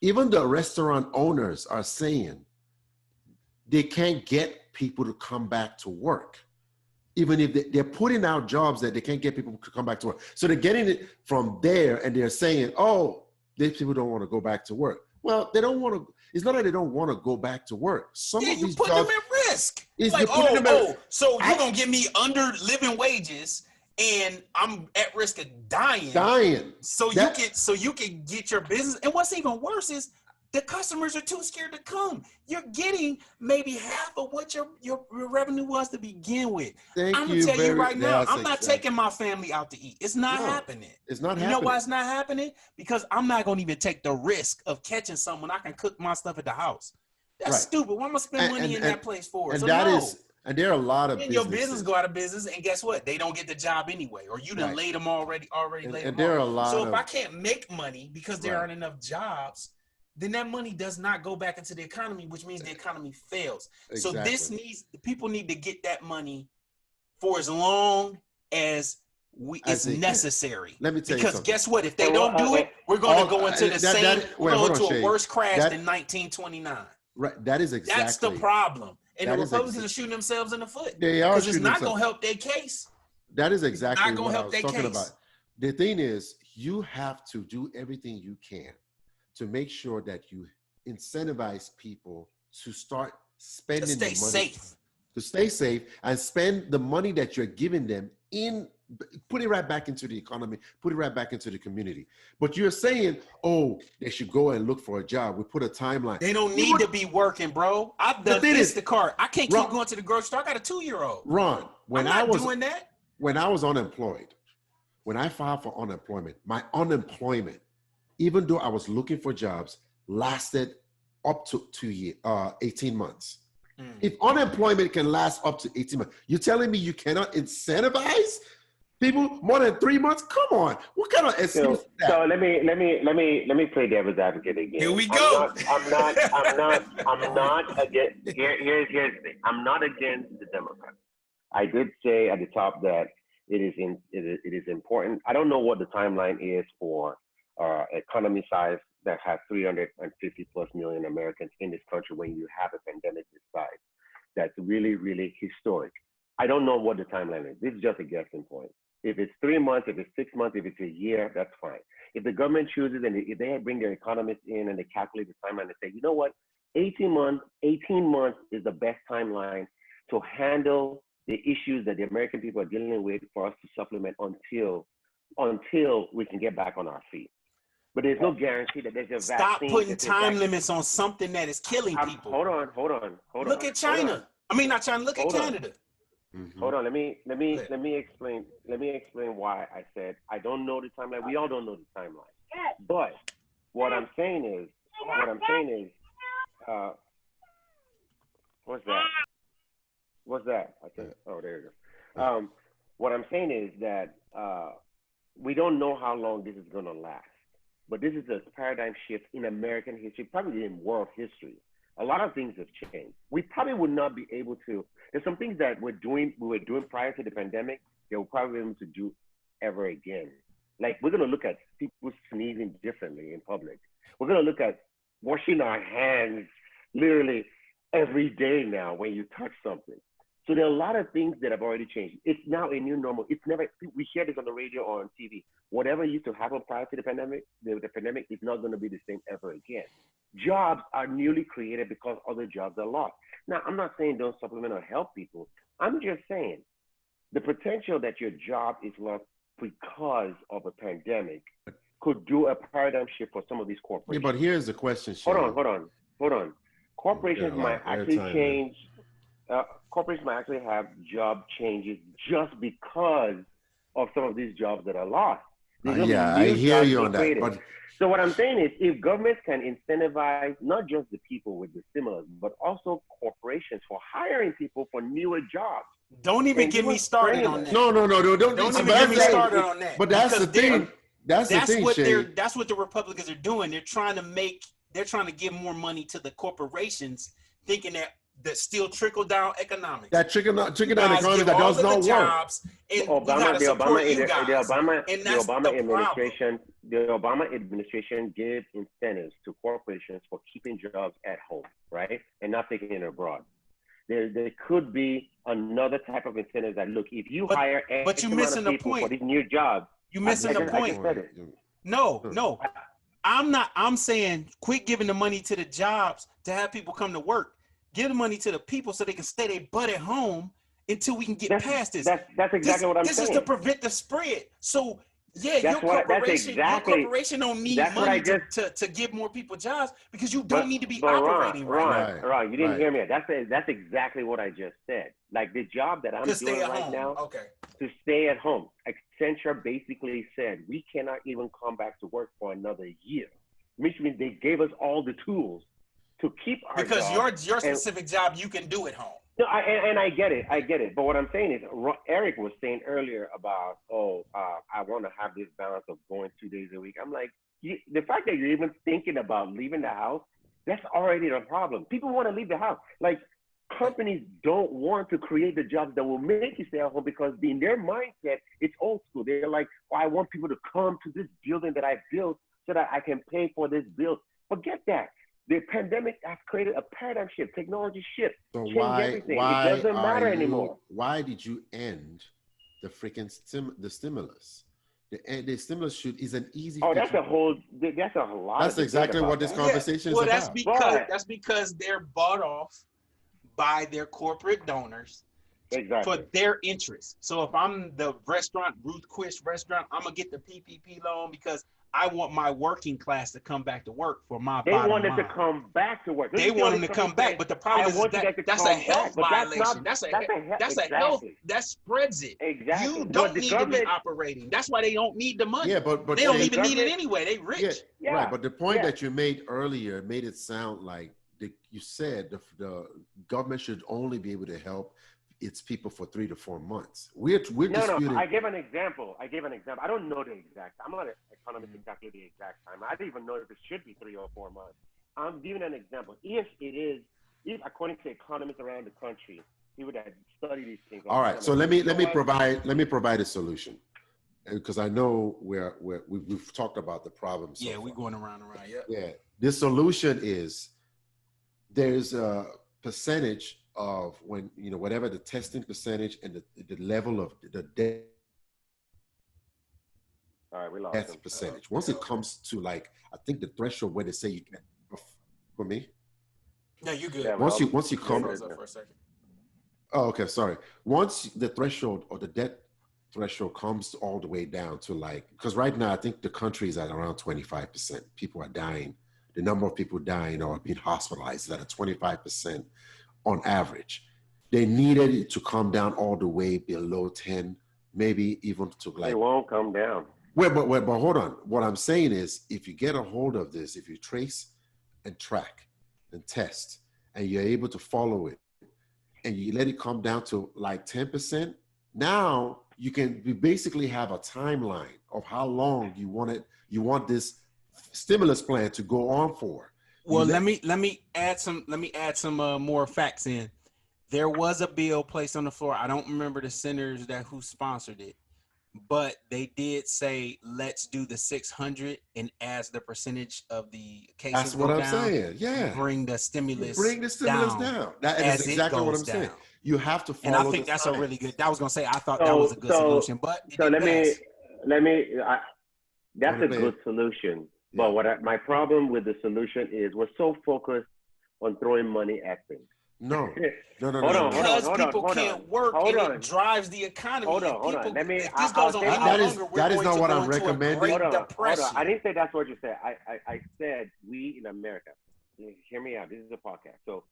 Even the restaurant owners are saying they can't get people to come back to work. Even if they're putting out jobs that they can't get people to come back to work. So they're getting it from there and they're saying, oh, these people don't want to go back to work. Well, they don't want to, it's not that they don't want to go back to work. Some of these put jobs, them at risk. Is Like, you're so you're going to give me under living wages and I'm at risk of dying. So you can get your business. And what's even worse is the customers are too scared to come. You're getting maybe half of what your revenue was to begin with. I'm gonna tell you right now, I'm not taking my family out to eat. It's not happening. It's not happening. You know why it's not happening? Because I'm not gonna even take the risk of catching someone. I can cook my stuff at the house. That's stupid. What am I spend money in that place for? And and there are a lot of businesses. Your business go out of business, and guess what? They don't get the job anyway, or you done laid them already laid them there off. are a lot So if I can't make money because there aren't enough jobs, then that money does not go back into the economy, which means the economy fails. Exactly. So people need to get that money for as long as it's necessary. Let me tell you something. Because guess what? If they don't do it, we're going to go into a worse crash than 1929. Right. That is exactly. That's the problem. And the Republicans are shooting themselves in the foot. They are. Because it's not going to help their case. That is exactly what I was talking about. The thing is, you have to do everything you can to make sure that you incentivize people to start spending the money. To stay safe and spend the money that you're giving them in put it right back into the economy, put it right back into the community. But you're saying, oh, they should go and look for a job. We put a timeline. They don't need to be working, bro. I've done Instacart. I can't keep going to the grocery store. I got a 2-year-old. Ron, I'm not doing that. When I was unemployed, when I filed for unemployment, my unemployment, even though I was looking for jobs, lasted up to 18 months. If unemployment can last up to 18 months, you're telling me you cannot incentivize people more than 3 months? Come on, what kind of excuse is that? So let me play devil's advocate again. Here we go. I'm not against. Here's the thing. I'm not against the Democrats. I did say at the top that it is important. I don't know what the timeline is for economy size that has 350 plus million Americans in this country when you have a pandemic this size. That's really, really historic. I don't know what the timeline is. This is just a guessing point. If it's 3 months, if it's 6 months, if it's a year, that's fine. If the government chooses and if they bring their economists in and they calculate the timeline and say, you know what, 18 months is the best timeline to handle the issues that the American people are dealing with for us to supplement until we can get back on our feet. But there's no guarantee that there's a vaccine. Stop putting time limits on something that is killing people. Hold on. Look at China. I mean, not China. Look at Canada. Hold on. Let me explain why I said I don't know the timeline. We all don't know the timeline. But what I'm saying is, what's that? I think. Oh, there you go. What I'm saying is that we don't know how long this is going to last. But this is a paradigm shift in American history, probably in world history. A lot of things have changed. We probably would not be able to. There's some things that we were doing prior to the pandemic that we'll probably be able to do ever again. Like we're going to look at people sneezing differently in public. We're going to look at washing our hands literally every day now when you touch something. So there are a lot of things that have already changed. It's now a new normal. It's never, we hear this on the radio or on TV. Whatever used to happen prior to the pandemic is not going to be the same ever again. Jobs are newly created because other jobs are lost. Now, I'm not saying don't supplement or help people. I'm just saying the potential that your job is lost because of a pandemic could do a paradigm shift for some of these corporations. Yeah, but here's the question, Sean. Hold on. Corporations might actually change. Corporations might actually have job changes just because of some of these jobs that are lost. I hear you on that. But so what I'm saying is if governments can incentivize not just the people with the stimulus, but also corporations for hiring people for newer jobs. Don't even get me started on that. No. Don't even get me started on that. But that's the thing. That's the thing, Shay. That's what the Republicans are doing. They're trying to give more money to the corporations, thinking that still trickle down economics. That trickle down economics that does not work. The Obama administration gave incentives to corporations for keeping jobs at home, right, and not taking it abroad. There could be another type of incentive that look, if you hire X amount of people for these new jobs, you're missing the point. No. I'm saying quit giving the money to the jobs to have people come to work. Give the money to the people so they can stay their butt at home until we can get past this. That's exactly what I'm saying. This is to prevent the spread. So your corporation don't need money to give more people jobs because you don't need to be operating right. You didn't hear me. That's exactly what I just said. Like the job that I'm doing right now, to stay at home. Accenture basically said we cannot even come back to work for another year, which means they gave us all the tools to keep our because job. your specific job you can do at home. No, I get it. But what I'm saying is, Eric was saying earlier about, I want to have this balance of going 2 days a week. I'm like, the fact that you're even thinking about leaving the house, that's already the problem. People want to leave the house. Like companies don't want to create the jobs that will make you stay at home because in their mindset, it's old school. They're like, I want people to come to this building that I built so that I can pay for this bill. Forget that. The pandemic has created a paradigm shift, technology shift, change everything. It doesn't matter anymore. Why did you end the freaking stimulus? The stimulus is an easy. Oh, that's a lot. That's exactly what this conversation is about. That's because they're bought off by their corporate donors Exactly. for their interest. So if I'm the restaurant, Ruth Chris restaurant, I'm gonna get the PPP loan because I want my working class to come back to work for my They bottom want them to line. come back to work. Don't They you see all want these them to companies come back, saying, but the I problem is want you that guys to that's a come health back, but that's violation. not, That's a health exactly, that spreads it. exactly. You But don't the need to be government, operating. That's why they don't need the money. Yeah, but They but don't the see, even need it government, anyway. They yeah, rich. right. yeah, But the point yeah. that you made earlier made it sound like you said the government should only be able to help its people for 3 to 4 months. We're No, disputing. I gave an example. I don't know the exact. I'm not an economist exactly the exact time. I don't even know if it should be 3 or 4 months. I'm giving an example. If it is, if according to economists around the country, people that study these things all All the right. time, So and say, you know what? let me provide a solution, because I know we've talked about the problem so Yeah, we far. going around and around. Yep. Yeah. The solution is there's a percentage of whatever the testing percentage and the level of the All right, we lost him. death percentage. Once it comes to, like, I think the threshold where they say you can, for me, No, you good. Yeah, once you You come, froze up for a second. oh, okay, sorry. Once the threshold or the death threshold comes all the way down to, like, because right now I think the country is at around 25%. People are dying. The number of people dying or being hospitalized is at a 25% on average. They needed it to come down all the way below 10, maybe even to, like, It won't come down. but hold on. What I'm saying is, if you get a hold of this, if you trace and track and test, and you're able to follow it, and you let it come down to like 10%, now you basically have a timeline of how long you want this stimulus plan to go on for. Well, let me add some more facts in. There was a bill placed on the floor. I don't remember the senators who sponsored it, but they did say let's do the 600, and as the percentage of the cases That's what go I'm down, saying. you Yeah. bring the You stimulus bring the stimulus down down. That is as it exactly what goes I'm saying. down. You have to And I follow think the that's a science. really good. I was gonna say I thought that was a good solution, but it So didn't pass. That's a good solution. Yeah. But my problem with the solution is we're so focused on throwing money at things. No. Because people can't work, and it drives the economy. Hold on. If this goes on any longer, we're that is going not to what go I'm into recommending. a Great Depression. Hold on. I didn't say that's what you said. I said we in America. Hear me out. This is a podcast. So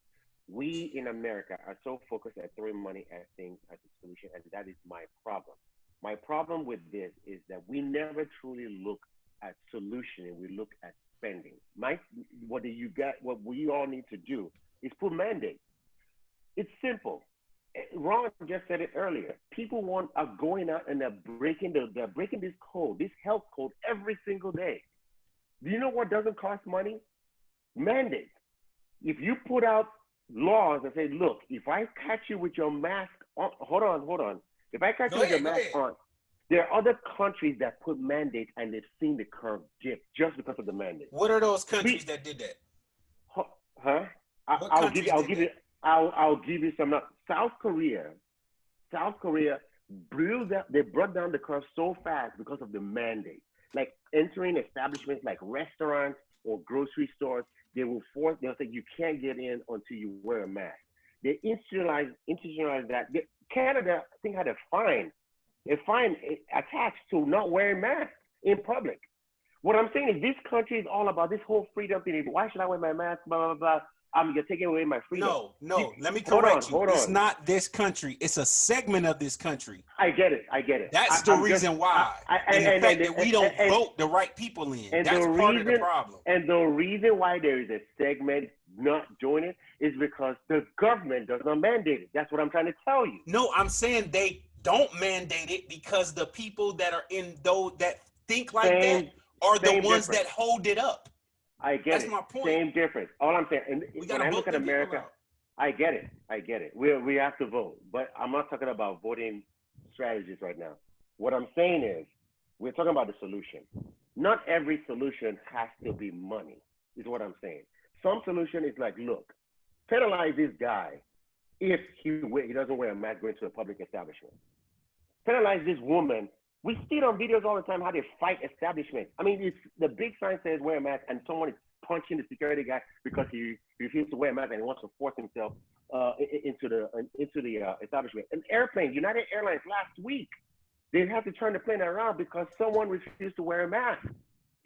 we in America are so focused at throwing money at things as a solution, and that is my problem. My problem with this is that we never truly look at solution, and we look at spending. What we all need to do is put mandates. It's simple. Ron just said it earlier. People are going out and they're breaking this code, this health code every single day. Do you know what doesn't cost money? Mandates. If you put out laws and say, look, if I catch you with your mask on, hold on. If I catch you with your mask on, there are other countries that put mandates and they've seen the curve dip just because of the mandate. What are those countries that did that? Huh? I'll give you some. South Korea they brought down the curve so fast because of the mandate. Like entering establishments like restaurants or grocery stores, they'll say you can't get in until you wear a mask. They institutionalized that. Canada, I think, had a fine attached to not wearing masks in public. What I'm saying is this country is all about this whole freedom thing. Why should I wear my mask? Blah, blah, blah. You're taking away my freedom. No. Let me correct you. It's not this country. It's a segment of this country. I get it. That's the reason why. And the fact that we don't vote the right people in. That's part of the problem. And the reason why there is a segment not doing it is because the government does not mandate it. That's what I'm trying to tell you. No, I'm saying they don't mandate it because the people that are in those that think like that are the ones that hold it up. I get That's it. my point. Same difference. All I'm saying, and when I look at America, I get it. We have to vote, but I'm not talking about voting strategies right now. What I'm saying is, we're talking about the solution. Not every solution has to be money, is what I'm saying. Some solution is like, look, penalize this guy if he doesn't wear a mask going to a public establishment. Penalize this woman. We see it on videos all the time how they fight establishments. I mean, it's the big sign says wear a mask and someone is punching the security guy because he refused to wear a mask and he wants to force himself into the establishment. An airplane, United Airlines last week, they had to turn the plane around because someone refused to wear a mask,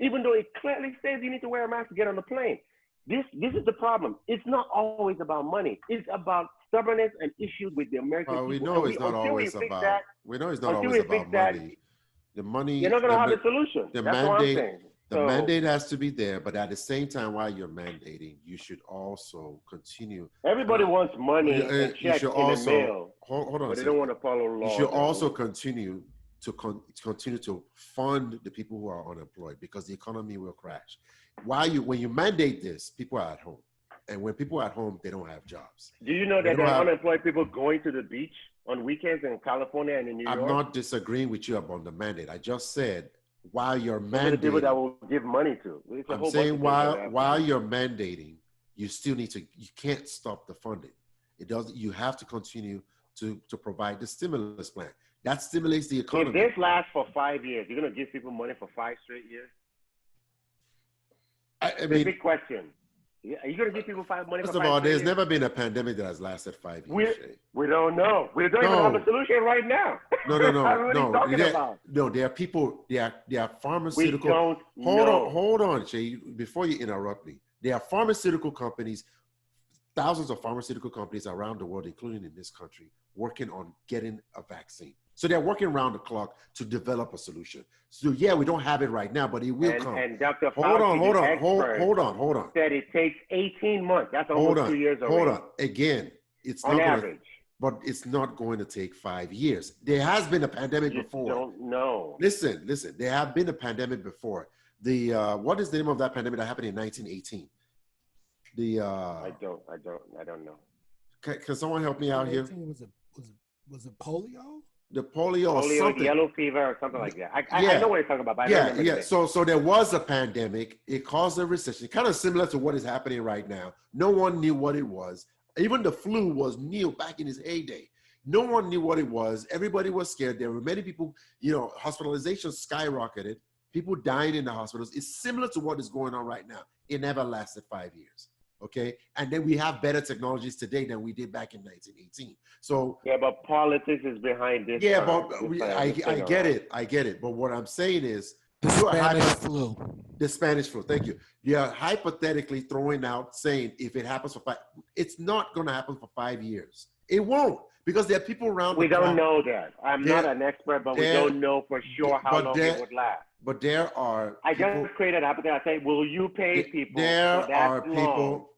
even though it clearly says you need to wear a mask to get on the plane. This is the problem. It's not always about money. It's about stubbornness and issues with the American people. We know it's not always about. We know it's not always about money. The money. You're not going to have a solution. The That's mandate. what I'm saying. The mandate has to be there, but at the same time, while you're mandating, you should also continue. Everybody wants money and checks in the mail. Hold on. But they don't want to follow law. You should also continue to fund the people who are unemployed because the economy will crash. When you mandate this, people are at home, and when people are at home, they don't have jobs. Do you know that there are unemployed people going to the beach on weekends in California and in New York? I'm not disagreeing with you about the mandate. I just said while you're mandating, the people that will give money to. I'm saying while you're mandating, you still need to. You can't stop the funding. It does. You have to continue to provide the stimulus plan. That stimulates the economy. If this lasts for 5 years, you're going to give people money for 5 straight years? I mean, big question. Are you going to give people money for 5 First of all, there's years? never been a pandemic that has lasted 5 years. We don't know. We don't even have a solution right now. No. No, there are people, there are pharmaceutical. Hold on, Shay, before you interrupt me. There are pharmaceutical companies, thousands of pharmaceutical companies around the world, including in this country, working on getting a vaccine. So they're working around the clock to develop a solution. So yeah, we don't have it right now, but it will come. And Dr. Fauci, hold on. Said it takes 18 months. That's almost 2 years already. Hold on. Again, it's on not average. But it's not going to take 5 years. There has been a pandemic before. Don't know. Listen. There have been a pandemic before. What is the name of that pandemic that happened in 1918? I don't know. Can someone help me out here? Was it polio? The polio or something. Yellow fever or something like that. I know what you're talking about. But I don't remember. So there was a pandemic. It caused a recession, kind of similar to what is happening right now. No one knew what it was. Even the flu was new back in its heyday. No one knew what it was. Everybody was scared. There were many people, hospitalizations skyrocketed. People dying in the hospitals. It's similar to what is going on right now. It never lasted 5 years. Okay, and then we have better technologies today than we did back in 1918. So yeah, but politics is behind this. Yeah, but I get it. But what I'm saying is the Spanish flu. Thank you. You're hypothetically throwing out saying if it happens it's not going to happen for 5 years. It won't, because there are people around. We don't know that. I'm not an expert, but we don't know for sure how long it would last. But there are. I just created a hypothetical. I say, will you pay people? There are people.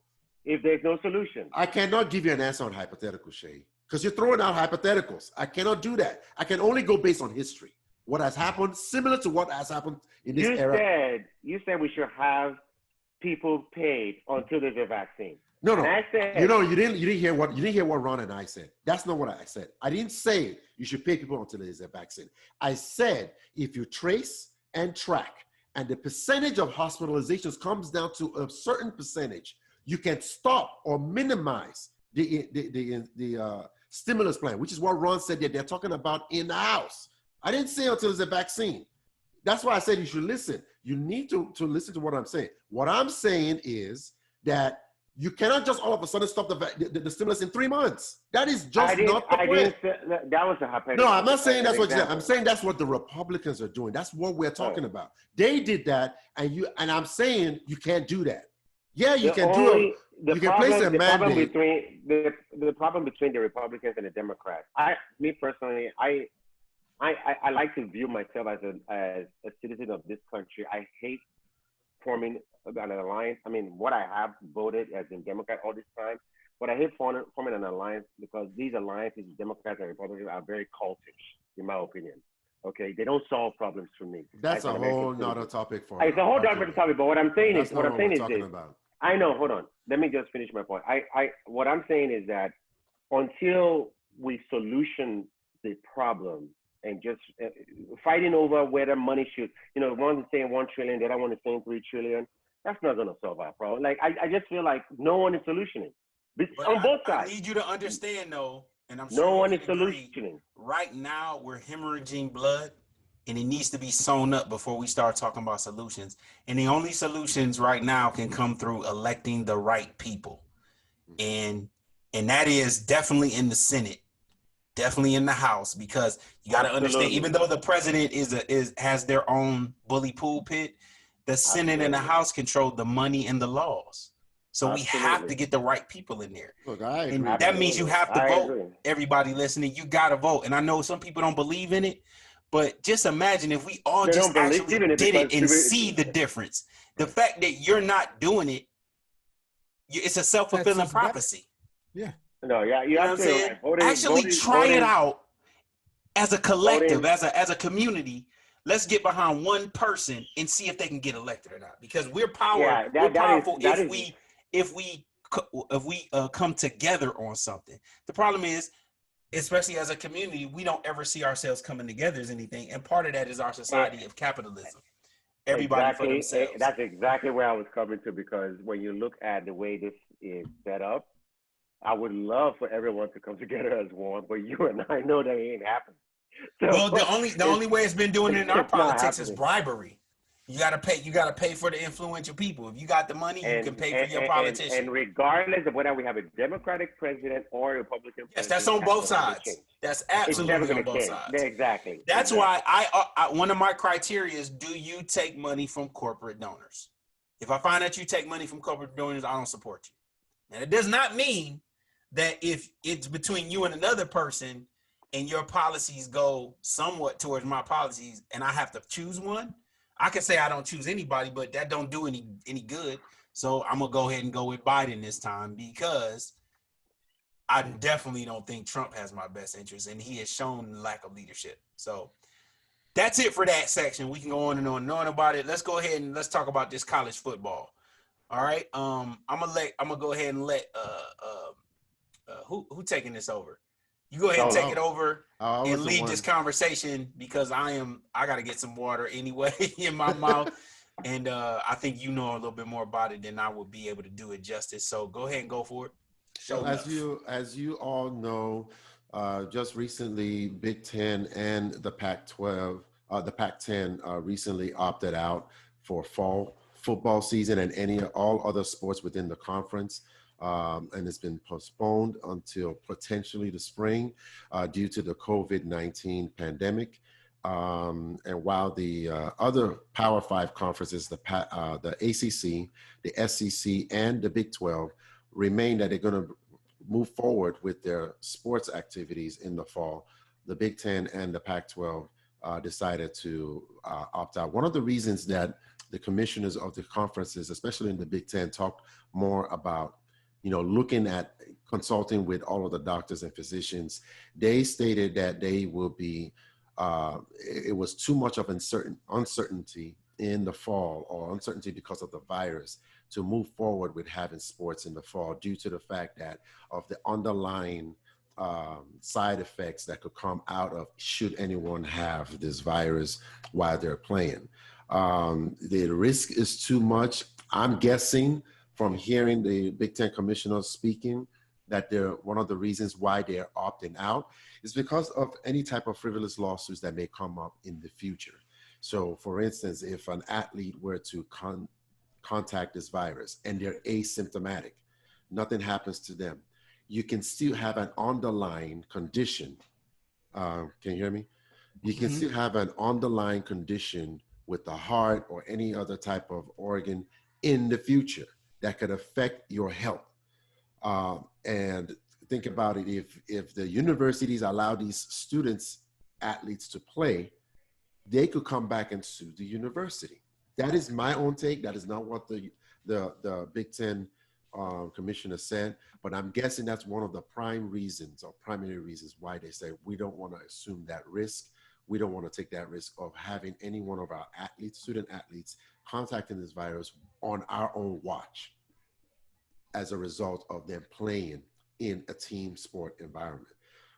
If there's no solution. I cannot give you an answer on hypothetical, Shay, because you're throwing out hypotheticals. I cannot do that. I can only go based on history. What has happened, similar to what has happened in this era. You said we should have people paid until there's a vaccine. No. And I said, you didn't hear what Ron and I said. That's not what I said. I didn't say you should pay people until there's a vaccine. I said if you trace and track, and the percentage of hospitalizations comes down to a certain percentage, you can stop or minimize the stimulus plan, which is what Ron said that they're talking about in the House. I didn't say until there's a vaccine. That's why I said you should listen. You need to listen to what I'm saying. What I'm saying is that you cannot just all of a sudden stop the stimulus in 3 months. That is just not the plan. That was a hypothetical. No, I'm not saying that's what you said. I'm saying that's what the Republicans are doing. That's what we're talking about. They did that, and I'm saying you can't do that. Yeah, you can do it. You can place a mandate. The problem between the Republicans and the Democrats. Me personally, I like to view myself as a citizen of this country. I hate forming an alliance. I mean, what I have voted as a Democrat all this time, but I hate forming an alliance because these alliances, Democrats and Republicans, are very cultish, in my opinion. Okay, they don't solve problems for me. That's a whole nother topic for. It's a whole nother topic. But what I'm saying is, this. I know. Hold on. Let me just finish my point. What I'm saying is that until we solution the problem and just fighting over whether money should, one is saying 1 trillion, the other one is saying 3 trillion. That's not going to solve our problem. Like I just feel like no one is solutioning on both sides. I need you to understand though, and I'm sure no one is solutioning. Right now, we're hemorrhaging blood and it needs to be sewn up before we start talking about solutions. And the only solutions right now can come through electing the right people. And that is definitely in the Senate, definitely in the House, because you got to understand, Absolutely. even though the president has their own bully pulpit, the Senate and the Absolutely. House control the money and the laws. So we have Absolutely. to get the right people in there. Look, I And agree with that that. means you Absolutely. have to I vote. agree. Everybody listening, you got to vote. And I know some people don't believe in it, but just imagine if we all They just don't believe actually in it did because it and see the difference. The fact that you're not doing it, it's a self-fulfilling Texas better. prophecy. Yeah. no, yeah, You you're know what I'm absolutely saying? right. Voting, Actually voting, try it voting, out as a collective, voting. as a community. Let's get behind one person and see if they can get elected or not. Because we're Yeah, we're that is powerful that if is we come together on something. The problem is, especially as a community, we don't ever see ourselves coming together as anything. And part of that is our society of capitalism. Everybody for exactly. themselves. That's exactly where I was coming to, because when you look at the way this is set up, I would love for everyone to come together as one, but you and I know that ain't happening. So Well, the only way it's been doing it in our it's not politics is happening. bribery. You gotta pay for the influential people. If you got the money, you can And pay for and, your and politician. and regardless of whether we have a Democratic president or a Republican Yes, that's president, on that's both never going to sides. change. That's It's never absolutely going on to both change. sides. Exactly. That's Exactly. why one of my criteria is: do you take money from corporate donors? If I find that you take money from corporate donors, I don't support you. And it does not mean that if it's between you and another person and your policies go somewhat towards my policies and I have to choose one, I can say I don't choose anybody, but that don't do any good. So I'm gonna go ahead and go with Biden this time, because I definitely don't think Trump has my best interest, and he has shown lack of leadership. So that's it for that section. We can go on and on and on about it. Let's go ahead and let's talk about this college football. All right. I'm gonna go ahead and let who taking this over? You go ahead and take it over I and was the lead this one. conversation, because I gotta get some water anyway in my mouth. And I think you know a little bit more about it than I would be able to do it justice. So go ahead and go for it. Show Well, enough. as you all know, just recently, Big Ten and the Pac-10 recently opted out for fall football season and all other sports within the conference. And it's been postponed until potentially the spring due to the COVID-19 pandemic. And while the other Power Five conferences, the ACC, the SEC, and the Big 12, remain that they're going to move forward with their sports activities in the fall, the Big Ten and the Pac-12 decided to opt out. One of the reasons that the commissioners of the conferences, especially in the Big Ten, talked more about, looking at consulting with all of the doctors and physicians, they stated that they will be, it was too much of uncertainty in the fall, or uncertainty because of the virus, to move forward with having sports in the fall, due to the fact that of the underlying side effects that could come out of should anyone have this virus while they're playing. The risk is too much. I'm guessing from hearing the Big Ten commissioners speaking that one of the reasons why they're opting out is because of any type of frivolous lawsuits that may come up in the future. So, for instance, if an athlete were to contact this virus and they're asymptomatic, nothing happens to them, you can still have an underlying condition. Can you hear me? You can still have an underlying condition with the heart or any other type of organ in the future that could affect your health. And think about it, if the universities allow these students, athletes, to play, they could come back and sue the university. That is my own take. That is not what the Big Ten commissioner said, but I'm guessing that's one of the primary reasons why they say we don't want to assume that risk. We don't want to take that risk of having any one of our student athletes, contacting this virus on our own watch as a result of them playing in a team sport environment.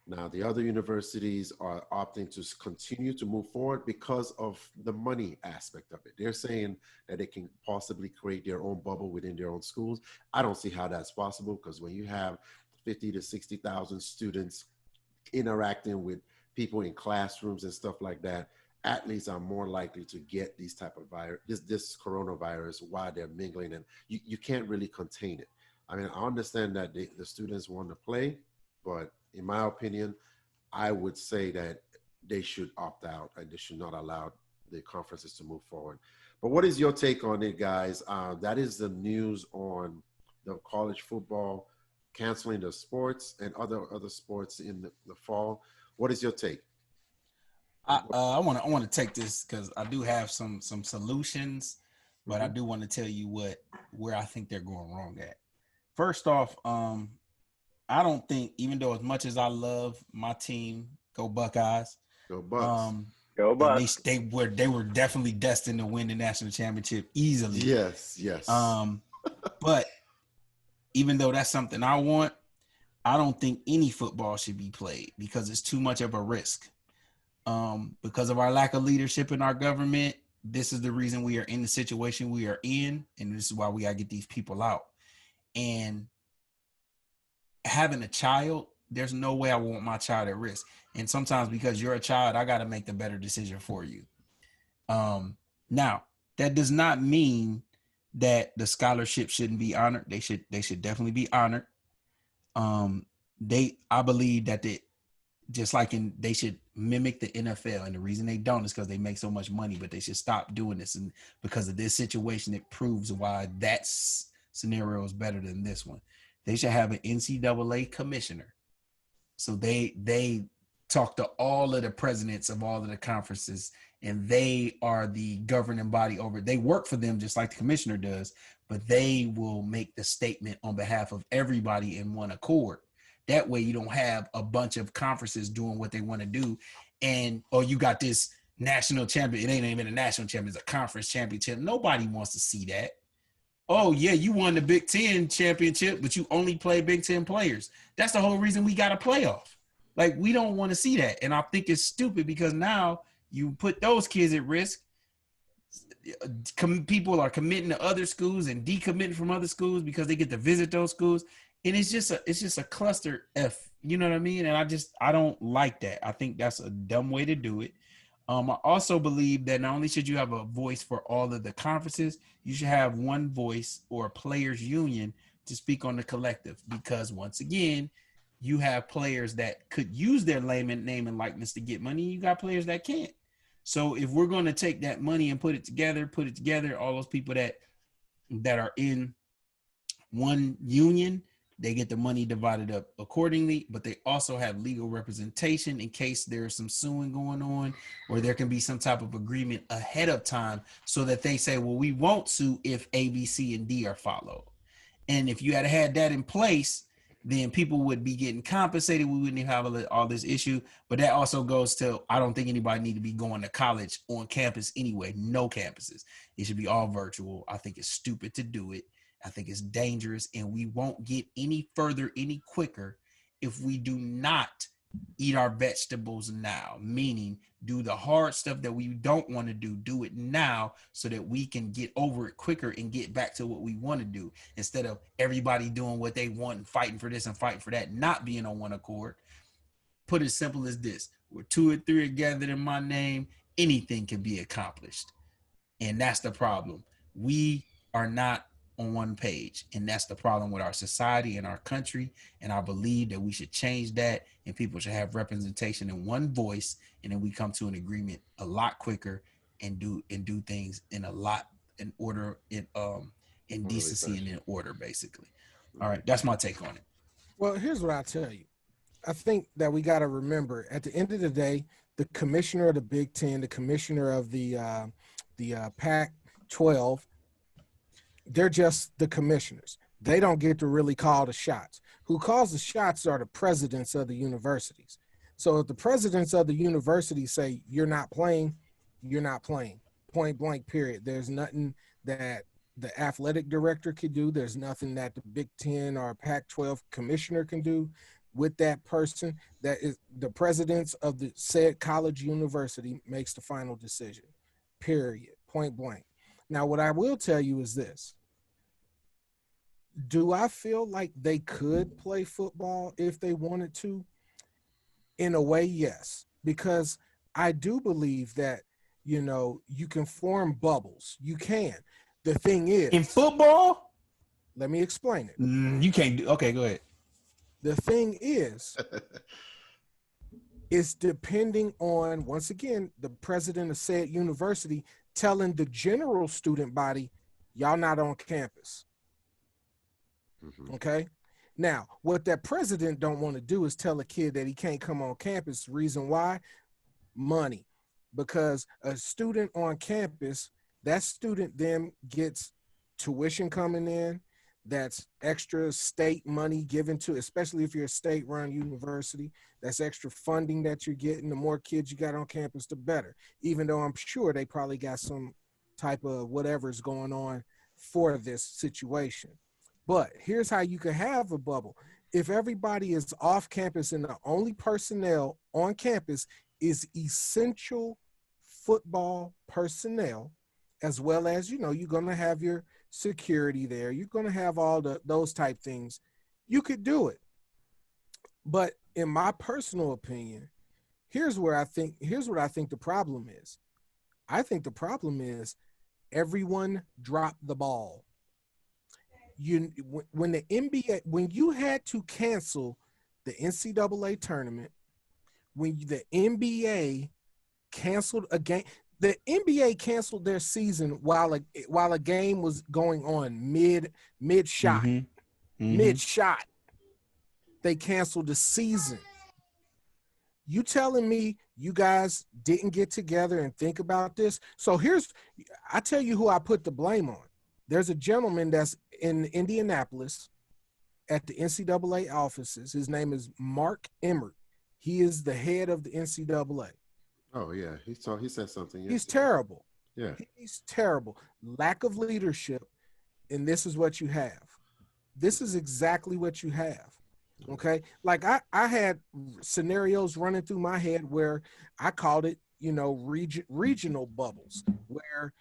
Now, the other universities are opting to continue to move forward because of the money aspect of it. They're saying that they can possibly create their own bubble within their own schools. I don't see how that's possible, because when you have 50 to 60,000 students interacting with people in classrooms and stuff like that, athletes are more likely to get these type of virus, this coronavirus while they're mingling, and you can't really contain it. I mean, I understand that the students want to play, but in my opinion, I would say that they should opt out and they should not allow the conferences to move forward. But what is your take on it, guys? That is the news on the college football canceling the sports and other sports in the fall. What is your take? I want to take this because I do have some solutions, but I Mhm. do want to tell you where I think they're going wrong at. First off, I don't think, even though as much as I love my team, go Buckeyes, Go Bucks. um, Go and Bucks. they were definitely destined to win the national championship easily. Yes, yes. Um, but even though that's something I want, I don't think any football should be played because it's too much of a risk. Because of our lack of leadership in our government, this is the reason we are in the situation we are in, and this is why we gotta get these people out. And having a child, there's no way I want my child at risk. And sometimes because you're a child, I got to make the better decision for you. Now that does not mean that the scholarship shouldn't be honored. They should definitely be honored. I believe that just like they should mimic the NFL, and the reason they don't is because they make so much money, but they should stop doing this. And because of this situation, it proves why that scenario is better than this one. They should have an NCAA commissioner. So they talk to all of the presidents of all of the conferences, and they are the governing body over. They work for them just like the commissioner does, but they will make the statement on behalf of everybody in one accord. That way you don't have a bunch of conferences doing what they want to do. And, you got this national champion. It ain't even a national champion. It's a conference championship. Nobody wants to see that. Oh, yeah, you won the Big Ten championship, but you only play Big Ten players. That's the whole reason we got a playoff. Like, we don't want to see that. And I think it's stupid because now you put those kids at risk. People are committing to other schools and decommitting from other schools because they get to visit those schools. And it's just a cluster F. You know what I mean? And I don't like that. I think that's a dumb way to do it. I also believe that not only should you have a voice for all of the conferences, you should have one voice or a players union to speak on the collective. Because once again, you have players that could use their name and likeness to get money. You got players that can't. So if we're going to take that money and put it together, all those people that are in one union, they get the money divided up accordingly, but they also have legal representation in case there's some suing going on, or there can be some type of agreement ahead of time so that they say, well, we won't sue if A, B, C, and D are followed. And if you had that in place, then people would be getting compensated. We wouldn't have all this issue. But that also goes to, I don't think anybody need to be going to college on campus anyway. No campuses. It should be all virtual. I think it's stupid to do it. I think it's dangerous, and we won't get any further, any quicker if we do not eat our vegetables now, meaning do the hard stuff that we don't want to do it now so that we can get over it quicker and get back to what we want to do, instead of everybody doing what they want and fighting for this and fighting for that, not being on one accord. Put it simple as this: where 2 or 3 are gathered in my name, anything can be accomplished. And that's the problem. We are not on one page, and that's the problem with our society and our country. And I believe that we should change that, and people should have representation in one voice, and then we come to an agreement a lot quicker and do things in in order, in Orderly decency and fashion. in order, basically. All right, that's my take on it. Well, here's what I tell you. I think that we got to remember at the end of the day, the commissioner of the Big Ten, the commissioner of the Pac-12, they're just the commissioners. They don't get to really call the shots. Who calls the shots are the presidents of the universities. So if the presidents of the universities say you're not playing, you're not playing. Point blank, period. There's nothing that the athletic director could do. There's nothing that the Big Ten or Pac-12 commissioner can do with that person. That is the presidents of the said college university makes the final decision, period, point blank. Now, what I will tell you is this. Do I feel like they could play football if they wanted to? In a way, yes, because I do believe that you can form bubbles. You can. The thing In is, football, let me explain it. you can't do. Okay, go ahead. The thing is, it's depending on, once again, the president of said university telling the general student body, y'all not on campus. Mhm. Okay. Now, what that president don't want to do is tell a kid that he can't come on campus. Reason why? Money. Because a student on campus, that student then gets tuition coming in. That's extra state money given to, especially if you're a state-run university. That's extra funding that you're getting. The more kids you got on campus, the better. Even though I'm sure they probably got some type of whatever's going on for this situation. But here's how you can have a bubble. If everybody is off campus and the only personnel on campus is essential football personnel, as well as, you're going to have your security there. You're going to have all those type things. You could do it. But in my personal opinion, here's what I think the problem is. I think the problem is everyone dropped the ball. When the NBA, when you had to cancel the NCAA tournament, when the NBA canceled a game, the NBA canceled their season while a game was going on mid shot, mid shot. They canceled the season. You telling me you guys didn't get together and think about this? So I tell you who I put the blame on. There's a gentleman that's in Indianapolis at the NCAA offices. His name is Mark Emmert. He is the head of the NCAA. Oh yeah, he said something. He's Yesterday. terrible. Yeah, He's terrible. Lack of leadership, and this is what you have. This is exactly what you have. Okay, like I had scenarios running through my head where I called it, regional bubbles, where,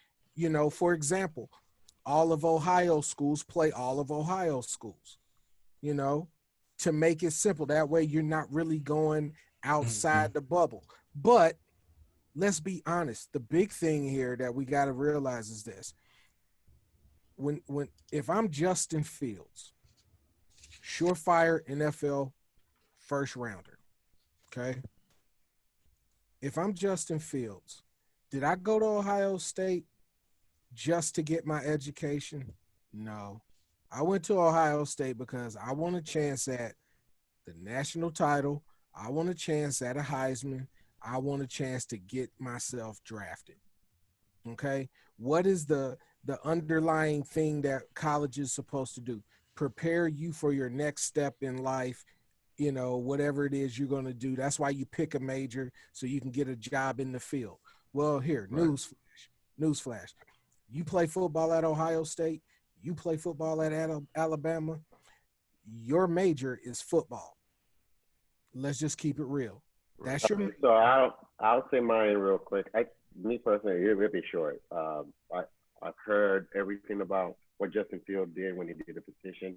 for example, all of Ohio schools play all of Ohio schools, you know, to make it simple. That way you're not really going outside the bubble. But let's be honest, the big thing here that we got to realize is this. If I'm Justin Fields, surefire NFL first rounder, okay? If I'm Justin Fields, did I go to Ohio State just to get my education? No. I went to Ohio State because I want a chance at the national title. I want a chance at a Heisman. I want a chance to get myself drafted. Okay? What is the underlying thing that college is supposed to do? Prepare you for your next step in life, whatever it is you're going to do. That's why you pick a major so you can get a job in the field. Well, here, Right. newsflash. You play football at Ohio State, you play football at Alabama, your major is football. Let's just keep it real. That's your So I'll say mine real quick. Me personally, it really short. I've heard everything about what Justin Field did when he did the petition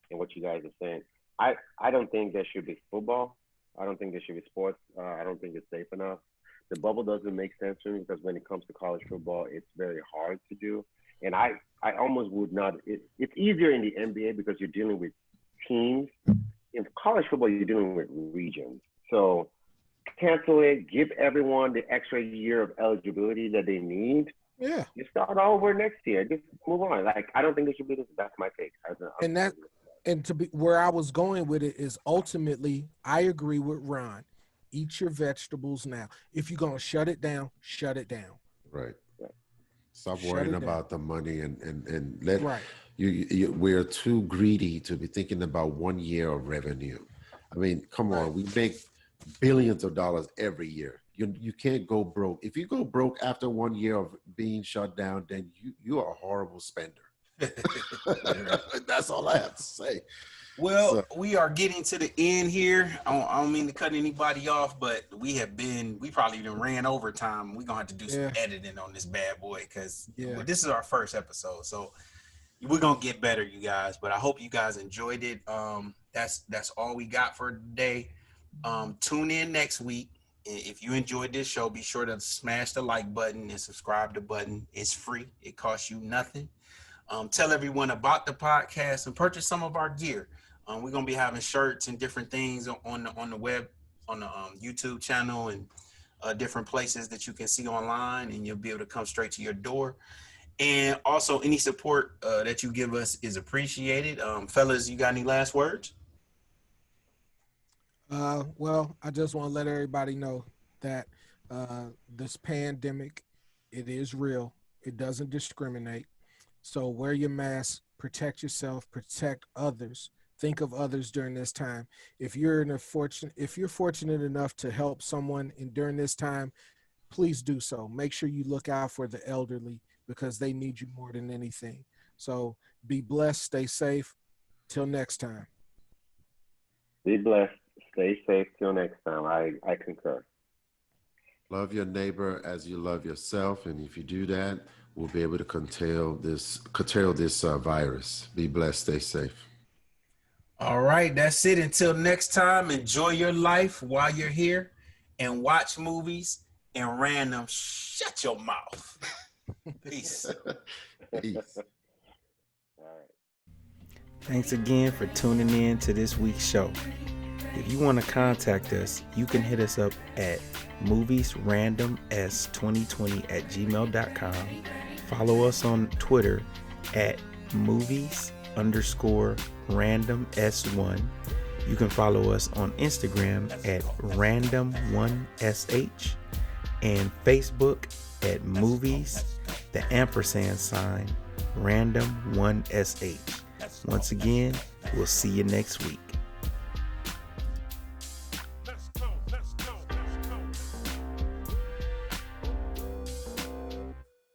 and what you guys are saying. I don't think there should be football. I don't think there should be sports. I don't think it's safe enough. The bubble doesn't make sense to me because when it comes to college football, it's very hard to do. And I almost would not. It's easier in the NBA because you're dealing with teams. In college football, you're dealing with regions. So cancel it, give everyone the extra year of eligibility that they need. Yeah. You start over next year. Just move on. Like, I don't think they should be this. That's my take. And to be where I was going with it is ultimately, I agree with Ron. Eat your vegetables now. If you're gonna shut it down, shut it down. Right. Stop Shut worrying it down. about the money and let Right. we're too greedy to be thinking about 1 year of revenue. I mean, come on, we make billions of dollars every year. You can't go broke. If you go broke after 1 year of being shut down, then you are a horrible spender. That's all I have to say. Well, we are getting to the end here. I don't mean to cut anybody off, but we probably even ran over time. We're going to have to do some editing on this bad boy because this is our first episode. So we're going to get better, you guys. But I hope you guys enjoyed it. That's all we got for today. Tune in next week. If you enjoyed this show, be sure to smash the like button and subscribe the button. It's free. It costs you nothing. Tell everyone about the podcast and purchase some of our gear. We're gonna be having shirts and different things on the web, on the YouTube channel, and different places that you can see online, and you'll be able to come straight to your door. And also, any support that you give us is appreciated. Fellas, you got any last words? Well, I just want to let everybody know that this pandemic, it is real. It doesn't discriminate. So wear your mask, protect yourself, protect others. Think of others during this time. If you're fortunate enough to help someone during this time, please do so. Make sure you look out for the elderly because they need you more than anything. So be blessed, stay safe. Till next time. Be blessed. Stay safe till next time. I concur. Love your neighbor as you love yourself, and if you do that, we'll be able to curtail this virus. Be blessed. Stay safe. All right, that's it. Until next time, enjoy your life while you're here and watch movies and random. Shut your mouth. Peace. Peace. All right. Thanks again for tuning in to this week's show. If you want to contact us, you can hit us up at moviesrandoms2020@gmail.com. Follow us on Twitter at movies_randoms1. You can follow us on Instagram at random1sh and Facebook at movies, the &, random1sh. Once again, we'll see you next week.